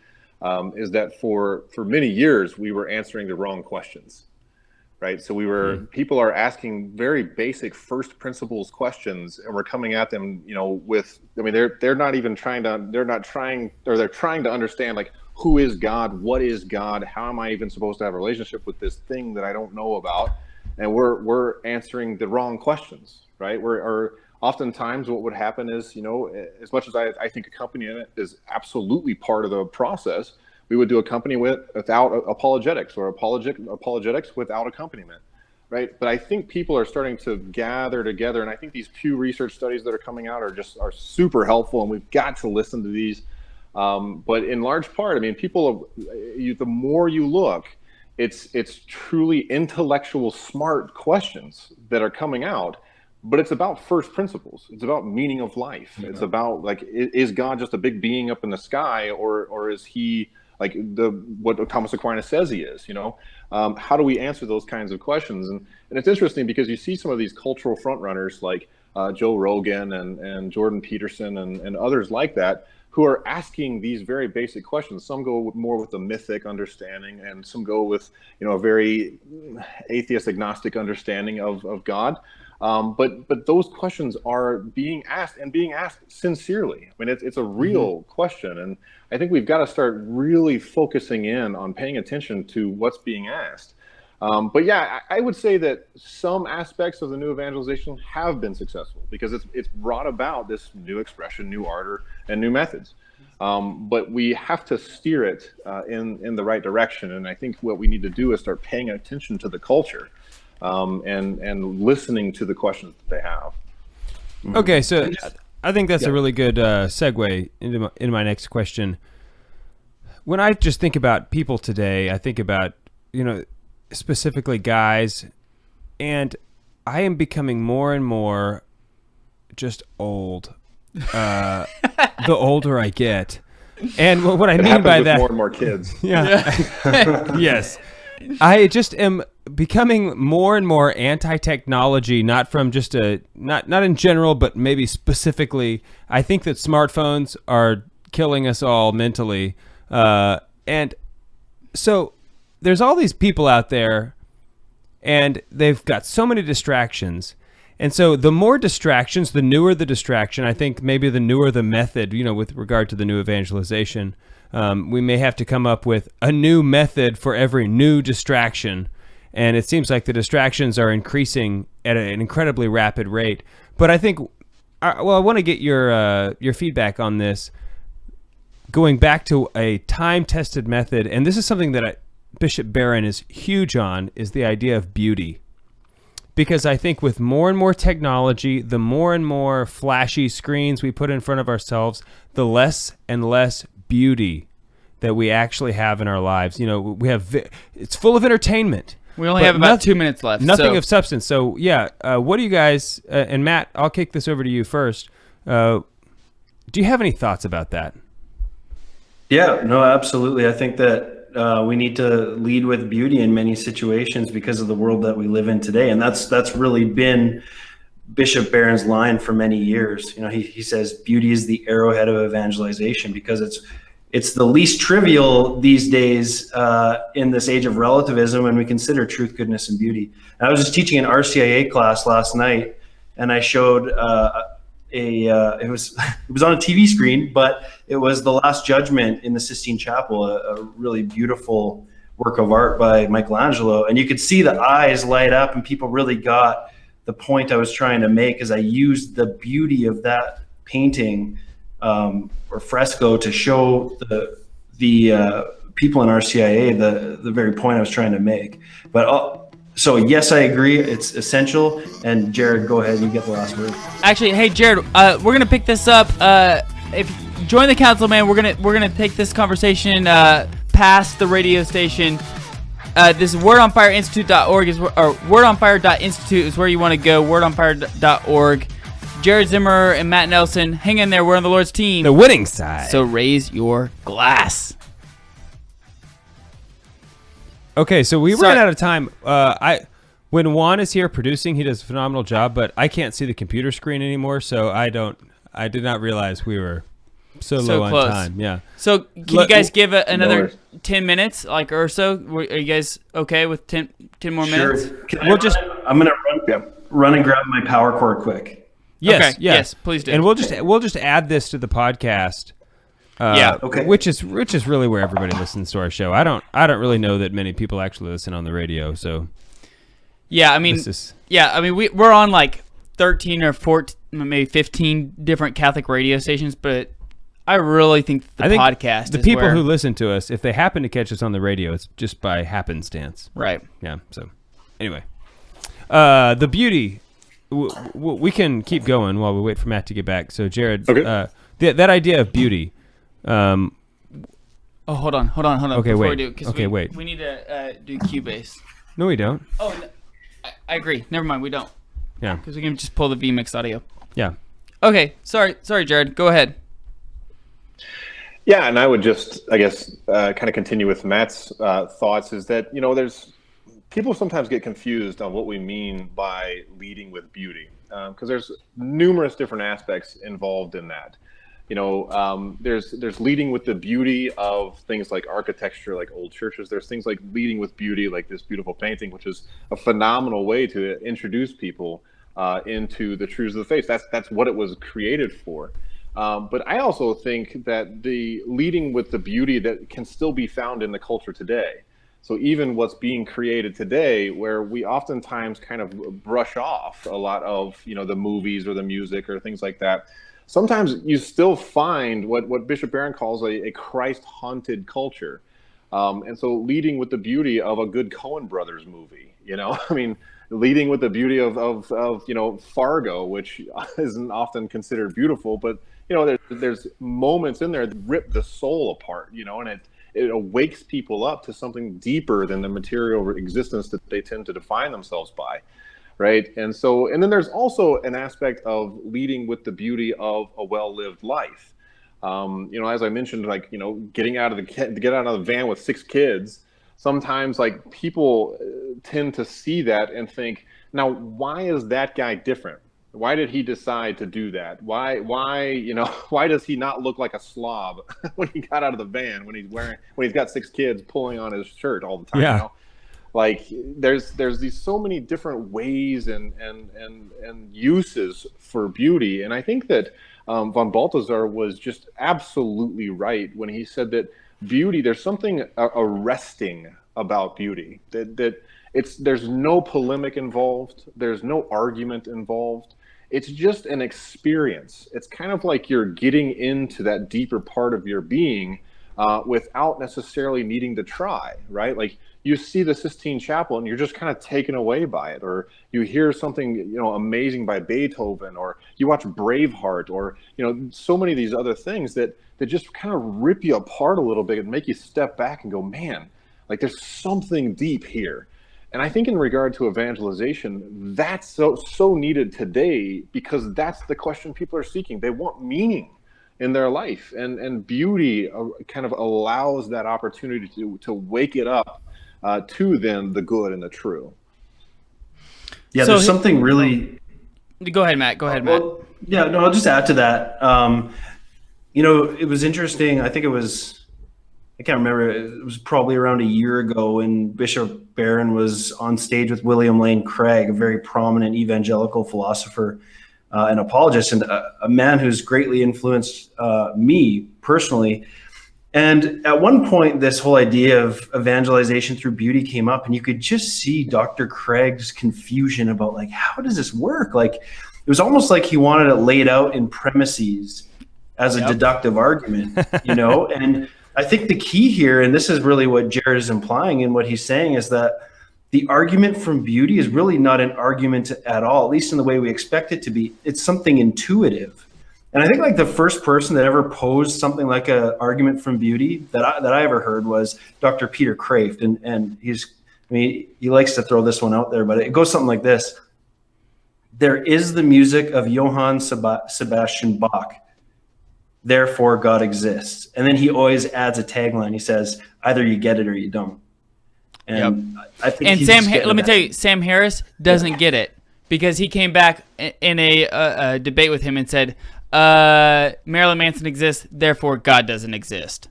is that for many years we were answering the wrong questions, right? So people are asking very basic first principles questions, and we're coming at them, they're trying to understand like, who is God? What is God? How am I even supposed to have a relationship with this thing that I don't know about? And we're answering the wrong questions, right? Or oftentimes what would happen is, as much as I think accompaniment is absolutely part of the process, we would do accompaniment without apologetics, or apologetics without accompaniment, right? But I think people are starting to gather together, and I think these Pew Research studies that are coming out are super helpful, and we've got to listen to these. But in large part, I mean, the more you look, it's truly intellectual, smart questions that are coming out. But it's about first principles. It's about meaning of life. Mm-hmm. It's about like, is God just a big being up in the sky, or is he like what Thomas Aquinas says he is? How do we answer those kinds of questions? And it's interesting because you see some of these cultural frontrunners like Joe Rogan and Jordan Peterson and others like that, who are asking these very basic questions. Some go more with a mythic understanding, and some go with a very atheist agnostic understanding of God. But those questions are being asked, and being asked sincerely. I mean, it's a real question, and I think we've got to start really focusing in on paying attention to what's being asked. But yeah, I would say that some aspects of the new evangelization have been successful because it's brought about this new expression, new ardor, and new methods. But we have to steer it in the right direction, and I think what we need to do is start paying attention to the culture. And listening to the questions that they have. Okay, so I think that's a really good segue into my next question. When I just think about people today, I think about, specifically guys, and I am becoming more and more just old. The older I get. And what I mean by that... more and more kids. Yeah. Yes. I just am becoming more and more anti-technology, not from just not in general, but maybe specifically. I think that smartphones are killing us all mentally. And so there's all these people out there, and they've got so many distractions. And so the more distractions, the newer the distraction. I think maybe the newer the method, with regard to the new evangelization. We may have to come up with a new method for every new distraction. And it seems like the distractions are increasing at an incredibly rapid rate. But I think, I want to get your feedback on this. Going back to a time-tested method, and this is something that Bishop Barron is huge on, is the idea of beauty. Because I think with more and more technology, the more and more flashy screens we put in front of ourselves, the less and less beauty that we actually have in our lives. It's full of entertainment. We only have about 2 minutes left. Nothing of substance. So yeah, what do you guys, and Matt, I'll kick this over to you first. Do you have any thoughts about that? Yeah, no, absolutely. I think that we need to lead with beauty in many situations because of the world that we live in today. And that's really been Bishop Barron's line for many years. He says beauty is the arrowhead of evangelization because it's the least trivial these days in this age of relativism when we consider truth, goodness, and beauty. And I was just teaching an RCIA class last night, and I showed it was on a TV screen, but it was The Last Judgment in the Sistine Chapel, a really beautiful work of art by Michelangelo. And you could see the eyes light up, and people really got the point I was trying to make as I used the beauty of that painting or fresco to show the people in RCIA the very point I was trying to make. But so yes, I agree, it's essential. And Jared, go ahead, you get the last word. Actually, hey Jared, we're gonna pick this up. If join the council, man, we're gonna take this conversation past the radio station. This is wordonfireinstitute.org or wordonfire.institute is where you want to go. Wordonfire.org. Jared Zimmerer and Matt Nelson, hang in there. We're on the Lord's team. The winning side. So raise your glass. Okay, so we ran out of time. When Juan is here producing, he does a phenomenal job, but I can't see the computer screen anymore, so I did not realize we were so low close on time. Yeah. So can you guys give it another 10 minutes, or so? Are you guys okay with 10 more minutes? Sure. I'm gonna run and grab my power cord quick. Yes, okay. Yes, please do. And we'll just add this to the podcast. Okay. Which is really where everybody listens to our show. I don't really know that many people actually listen on the radio. So yeah, I mean, we're on like 13 or 14, maybe 15 different Catholic radio stations, but I really think the podcast. The people who listen to us, if they happen to catch us on the radio, it's just by happenstance. Right. Yeah. So anyway, the beauty. We can keep going while we wait for Matt to get back. So Jared, okay. That idea of beauty. Hold on. Okay, wait. Wait. We need to do Cubase. No, we don't. Oh, no, I agree. Never mind, we don't. Yeah. Because we can just pull the vMix audio. Yeah. Okay. Sorry, Jared. Go ahead. Yeah, and I would just, I guess, kind of continue with Matt's thoughts. Is that there's people sometimes get confused on what we mean by leading with beauty, because there's numerous different aspects involved in that. There's leading with the beauty of things like architecture, like old churches. There's things like leading with beauty, like this beautiful painting, which is a phenomenal way to introduce people into the truths of the faith. That's what it was created for. But I also think that the leading with the beauty that can still be found in the culture today. So even what's being created today, where we oftentimes kind of brush off a lot of, the movies or the music or things like that, sometimes you still find what Bishop Barron calls a Christ-haunted culture. And so leading with the beauty of a good Coen Brothers movie, leading with the beauty of Fargo, which isn't often considered beautiful, but, there's moments in there that rip the soul apart, and it awakes people up to something deeper than the material existence that they tend to define themselves by, right? And then there's also an aspect of leading with the beauty of a well-lived life. As I mentioned, getting out of the van with 6 kids, sometimes people tend to see that and think, now, why is that guy different? Why did he decide to do that? Why does he not look like a slob when he got out of the van, when he's got 6 kids pulling on his shirt all the time? Yeah. There's these so many different ways and uses for beauty. And I think that von Balthasar was just absolutely right when he said that beauty, there's something arresting about beauty, that there's no polemic involved. There's no argument involved. It's just an experience. It's kind of like you're getting into that deeper part of your being without necessarily needing to try, right? Like you see the Sistine Chapel and you're just kind of taken away by it, or you hear something, amazing by Beethoven, or you watch Braveheart, or, so many of these other things that just kind of rip you apart a little bit and make you step back and go, man, there's something deep here. And I think in regard to evangelization, that's so needed today, because that's the question people are seeking. They want meaning in their life, and beauty kind of allows that opportunity to wake it up to then the good and the true. Yeah, so there's something really... Go ahead, Matt. Yeah, no, I'll just add to that. It was interesting. I think it was I can't remember, it was probably around a year ago when Bishop Barron was on stage with William Lane Craig, a very prominent evangelical philosopher and apologist, and a man who's greatly influenced me personally. And at one point, this whole idea of evangelization through beauty came up, and you could just see Dr. Craig's confusion about, like, how does this work? Like, it was almost like he wanted it laid out in premises as a deductive argument, you know? And I think the key here, and this is really what Jared is implying in what he's saying, is that the argument from beauty is really not an argument at all, at least in the way we expect it to be. It's something intuitive. And I think like the first person that ever posed something like an argument from beauty that I ever heard was Dr. Peter Kraft. And he likes to throw this one out there, but it goes something like this. There is the music of Johann Sebastian Bach. Therefore, God exists. And then he always adds a tagline. He says, either you get it or you don't. And I think let me tell you, Sam Harris doesn't get it, because he came back in a debate with him and said, Marilyn Manson exists, therefore God doesn't exist.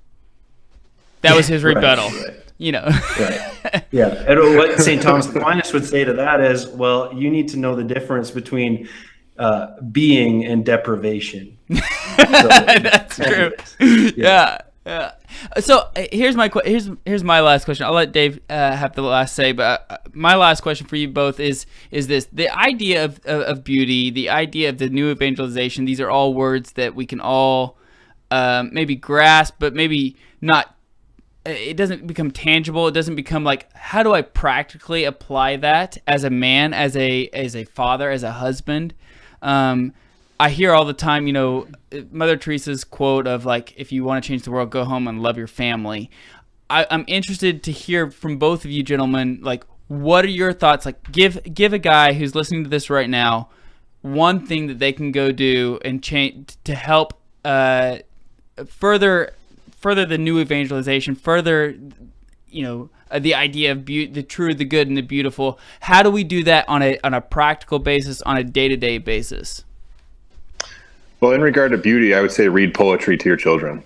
That was his rebuttal. Right. You know. Right. Yeah. And what St. Thomas Aquinas would say to that is, well, you need to know the difference between being and deprivation. That's true. Yeah. So here's my last question. I'll let Dave have the last say, but my last question for you both is this: the idea of beauty, the idea of the new evangelization. These are all words that we can all maybe grasp, but maybe not. It doesn't become tangible. It doesn't become like, how do I practically apply that as a man, as a father, as a husband? I hear all the time, you know, Mother Teresa's quote of like, if you want to change the world, go home and love your family. I'm interested to hear from both of you gentlemen, like, what are your thoughts? Like, give a guy who's listening to this right now one thing that they can go do and change to help further the new evangelization, further, you know, the idea of the true, the good, and the beautiful. How do we do that on a practical basis, on a day-to-day basis? Well, in regard to beauty, I would say read poetry to your children.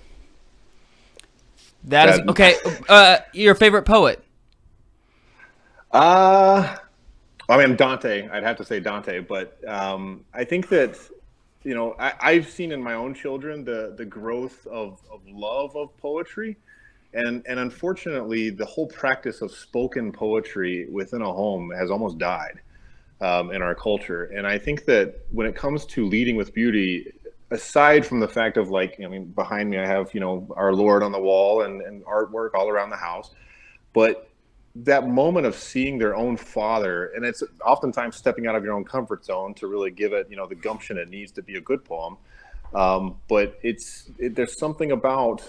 That is okay. Your favorite poet? I mean, Dante. I'd have to say Dante, but I think that, you know, I've seen in my own children the growth of love of poetry, and unfortunately, the whole practice of spoken poetry within a home has almost died in our culture. And I think that when it comes to leading with beauty, aside from the fact of, like, I mean, behind me I have, you know, our Lord on the wall and artwork all around the house, but that moment of seeing their own father, and it's oftentimes stepping out of your own comfort zone to really give it, you know, the gumption it needs to be a good poem. But there's something about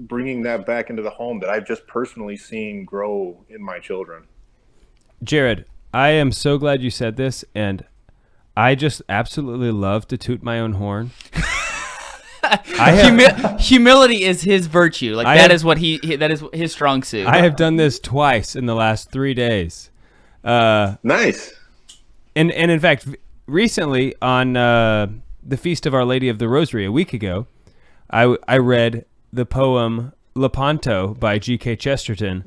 bringing that back into the home that I've just personally seen grow in my children. Jared, I am so glad you said this, and I just absolutely love to toot my own horn. Humility is his virtue. Like, that is his strong suit. I have done this twice in the last 3 days. Nice. And in fact, recently on the Feast of Our Lady of the Rosary a week ago, I read the poem Lepanto by G.K. Chesterton.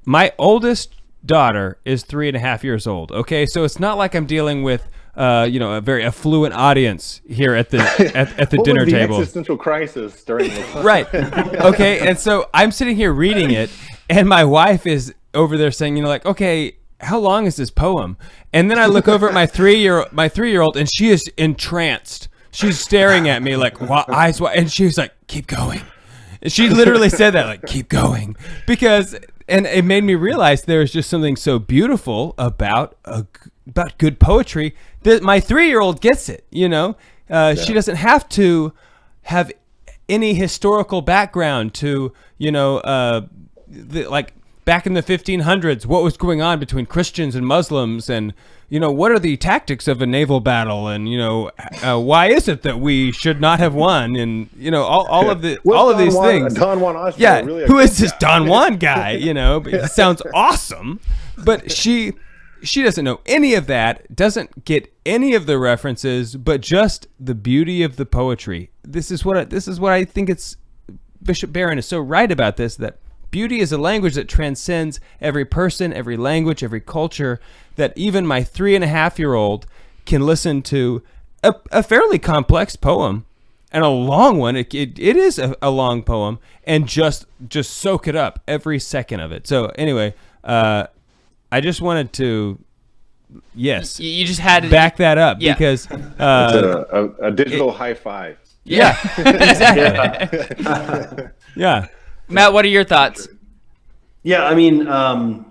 My oldest daughter is 3.5 years old. Okay, so it's not like I'm dealing with a very affluent audience here at the at the dinner table. Existential crisis during the right. Okay, and so I'm sitting here reading it, and my wife is over there saying, you know, like, okay, how long is this poem? And then I look over at my 3-year-old, and she is entranced. She's staring at me like eyes wide, and she was like, keep going. And she literally said that, like, keep going, and it made me realize there is just something so beautiful about good poetry that my 3-year-old gets it. You know, she doesn't have to have any historical background to, you know, like back in the 1500s, what was going on between Christians and Muslims, and, you know, what are the tactics of a naval battle, and, you know, why is it that we should not have won, and, you know, all of these things. Don Juan Oscar, yeah, really who is this Don Juan guy? You know, but it sounds awesome, but she doesn't know any of that, doesn't get any of the references, but just the beauty of the poetry. This is what I think it's Bishop Barron is so right about this, that beauty is a language that transcends every person, every language, every culture, that even my 3.5-year-old can listen to a fairly complex poem and a long one. It is a long poem, and just soak it up every second of it. So anyway, I just wanted to, yes, You just had to back that up, Yeah. because It's a digital high five. Yeah, exactly. yeah. Matt, what are your thoughts? Yeah, I mean, I'm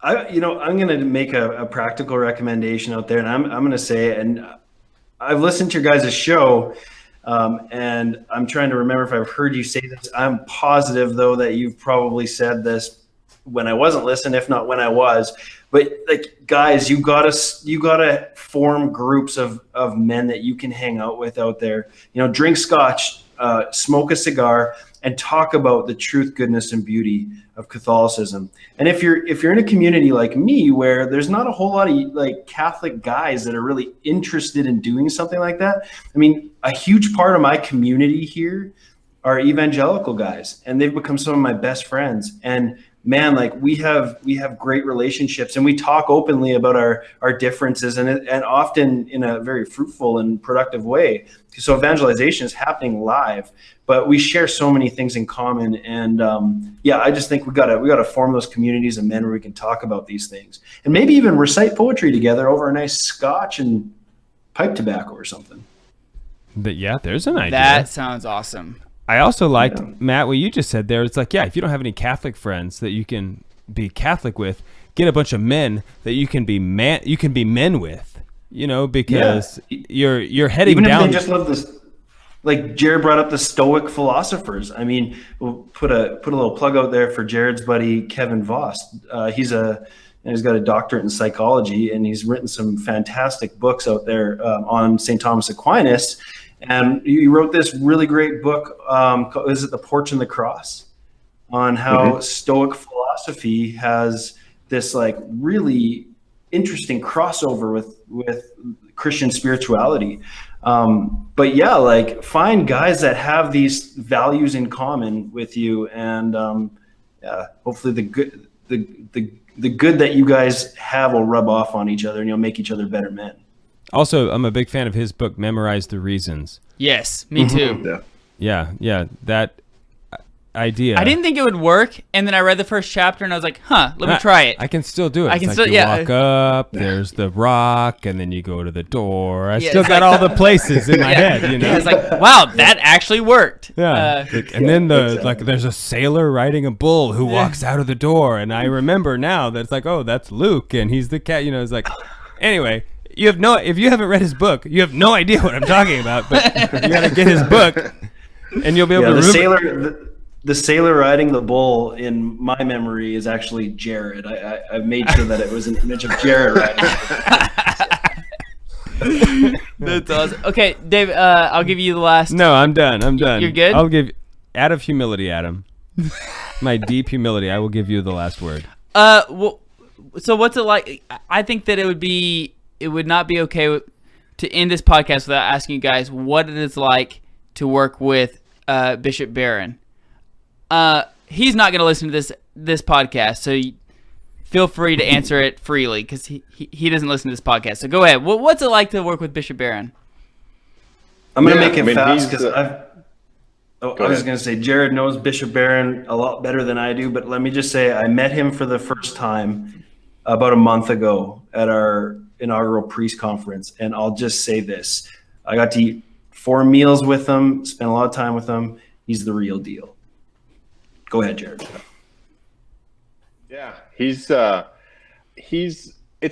going to make a practical recommendation out there, and I'm going to say, and I've listened to your guys' show, and I'm trying to remember if I've heard you say this. I'm positive, though, that you've probably said this when I wasn't listening, if not when I was. But like, guys, you gotta form groups of men that you can hang out with out there. Drink scotch, smoke a cigar, and talk about the truth, goodness, and beauty of Catholicism. And if you're in a community like me, where there's not a whole lot of like Catholic guys that are really interested in doing something like that, I mean, a huge part of my community here are evangelical guys, and they've become some of my best friends. And man, like we have great relationships, and we talk openly about our differences, and often in a very fruitful and productive way. So evangelization is happening live, but we share so many things in common. And I just think we gotta form those communities of men where we can talk about these things, and maybe even recite poetry together over a nice scotch and pipe tobacco or something. But yeah, there's an idea. That sounds awesome. I also liked, Matt, what you just said there. It's like, if you don't have any Catholic friends that you can be Catholic with, get a bunch of men that you can be men with, because you're heading Even down. if they just love this, like Jared brought up the Stoic philosophers. I mean, we'll put a little plug out there for Jared's buddy Kevin Voss. He's got a doctorate in psychology, and he's written some fantastic books out there on St. Thomas Aquinas. And he wrote this really great book, is it The Porch and the Cross, on how Stoic philosophy has this like really interesting crossover with Christian spirituality. But yeah, like find guys that have these values in common with you, and hopefully the good that you guys have will rub off on each other, and you'll make each other better men. Also, I'm a big fan of his book, Memorize the Reasons. Yes, me too. Yeah, that idea. I didn't think it would work, and then I read the first chapter, and I was like, let me try it. I can still do it. I can It's still, like yeah. You walk up, there's the rock, and then you go to the door. I Yeah, still it's got like all the places in my head, I was like, wow, that actually worked. Yeah, and then there's a sailor riding a bull who walks out of the door, and I remember now that it's like, oh, that's Luke, and he's the cat. It's like, anyway. If you haven't read his book, you have no idea what I'm talking about. But you got to get his book, and you'll be able to remember. The sailor riding the bull in my memory is actually Jared. I made sure that it was an image of Jared riding the bull. That's awesome. Okay, Dave, I'll give you the last. No, I'm done. You're good? I'll give, out of humility, Adam, my deep humility, I will give you the last word. Well, so what's it like? I think that it would not be okay to end this podcast without asking you guys what it is like to work with Bishop Barron. He's not going to listen to this podcast, so feel free to answer it freely, because he doesn't listen to this podcast. So go ahead. What's it like to work with Bishop Barron? I'm going to make it fast, because I was going to say Jared knows Bishop Barron a lot better than I do, but let me just say I met him for the first time about a month ago at our inaugural priest conference, and I'll just say this: I got to eat 4 meals with him, spent a lot of time with him. He's the real deal. Go ahead, Jared. Yeah, it's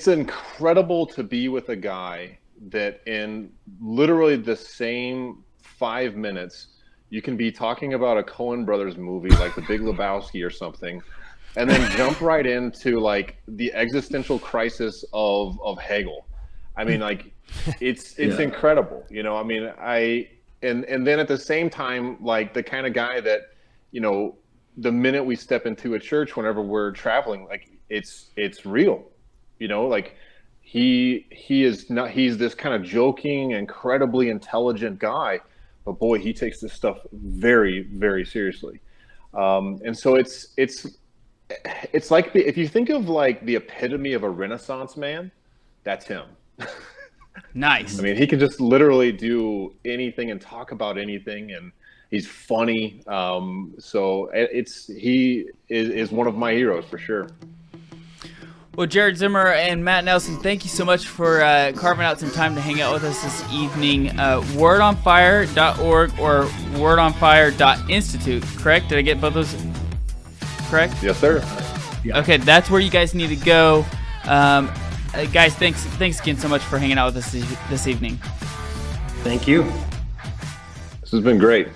incredible to be with a guy that in literally the same 5 minutes you can be talking about a Coen Brothers movie like The Big Lebowski or something, and then jump right into like the existential crisis of Hegel. I mean, like it's incredible, I mean, and then at the same time, like the kind of guy that, the minute we step into a church, whenever we're traveling, like it's real, like he's this kind of joking, incredibly intelligent guy, but boy, he takes this stuff very, very seriously. And so it's like if you think of like the epitome of a Renaissance man, that's him. Nice. I mean, he can just literally do anything and talk about anything, and he's funny. So he is one of my heroes for sure. Well, Jared Zimmer and Matt Nelson, thank you so much for carving out some time to hang out with us this evening. Wordonfire.org or wordonfire.institute, correct? Did I get both those correct? Yes, sir. Yeah. Okay, that's where you guys need to go. Guys, thanks again so much for hanging out with us this evening. Thank you. This has been great.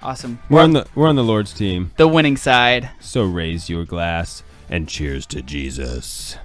Awesome. We're on the Lord's team. The winning side. So raise your glass and cheers to Jesus.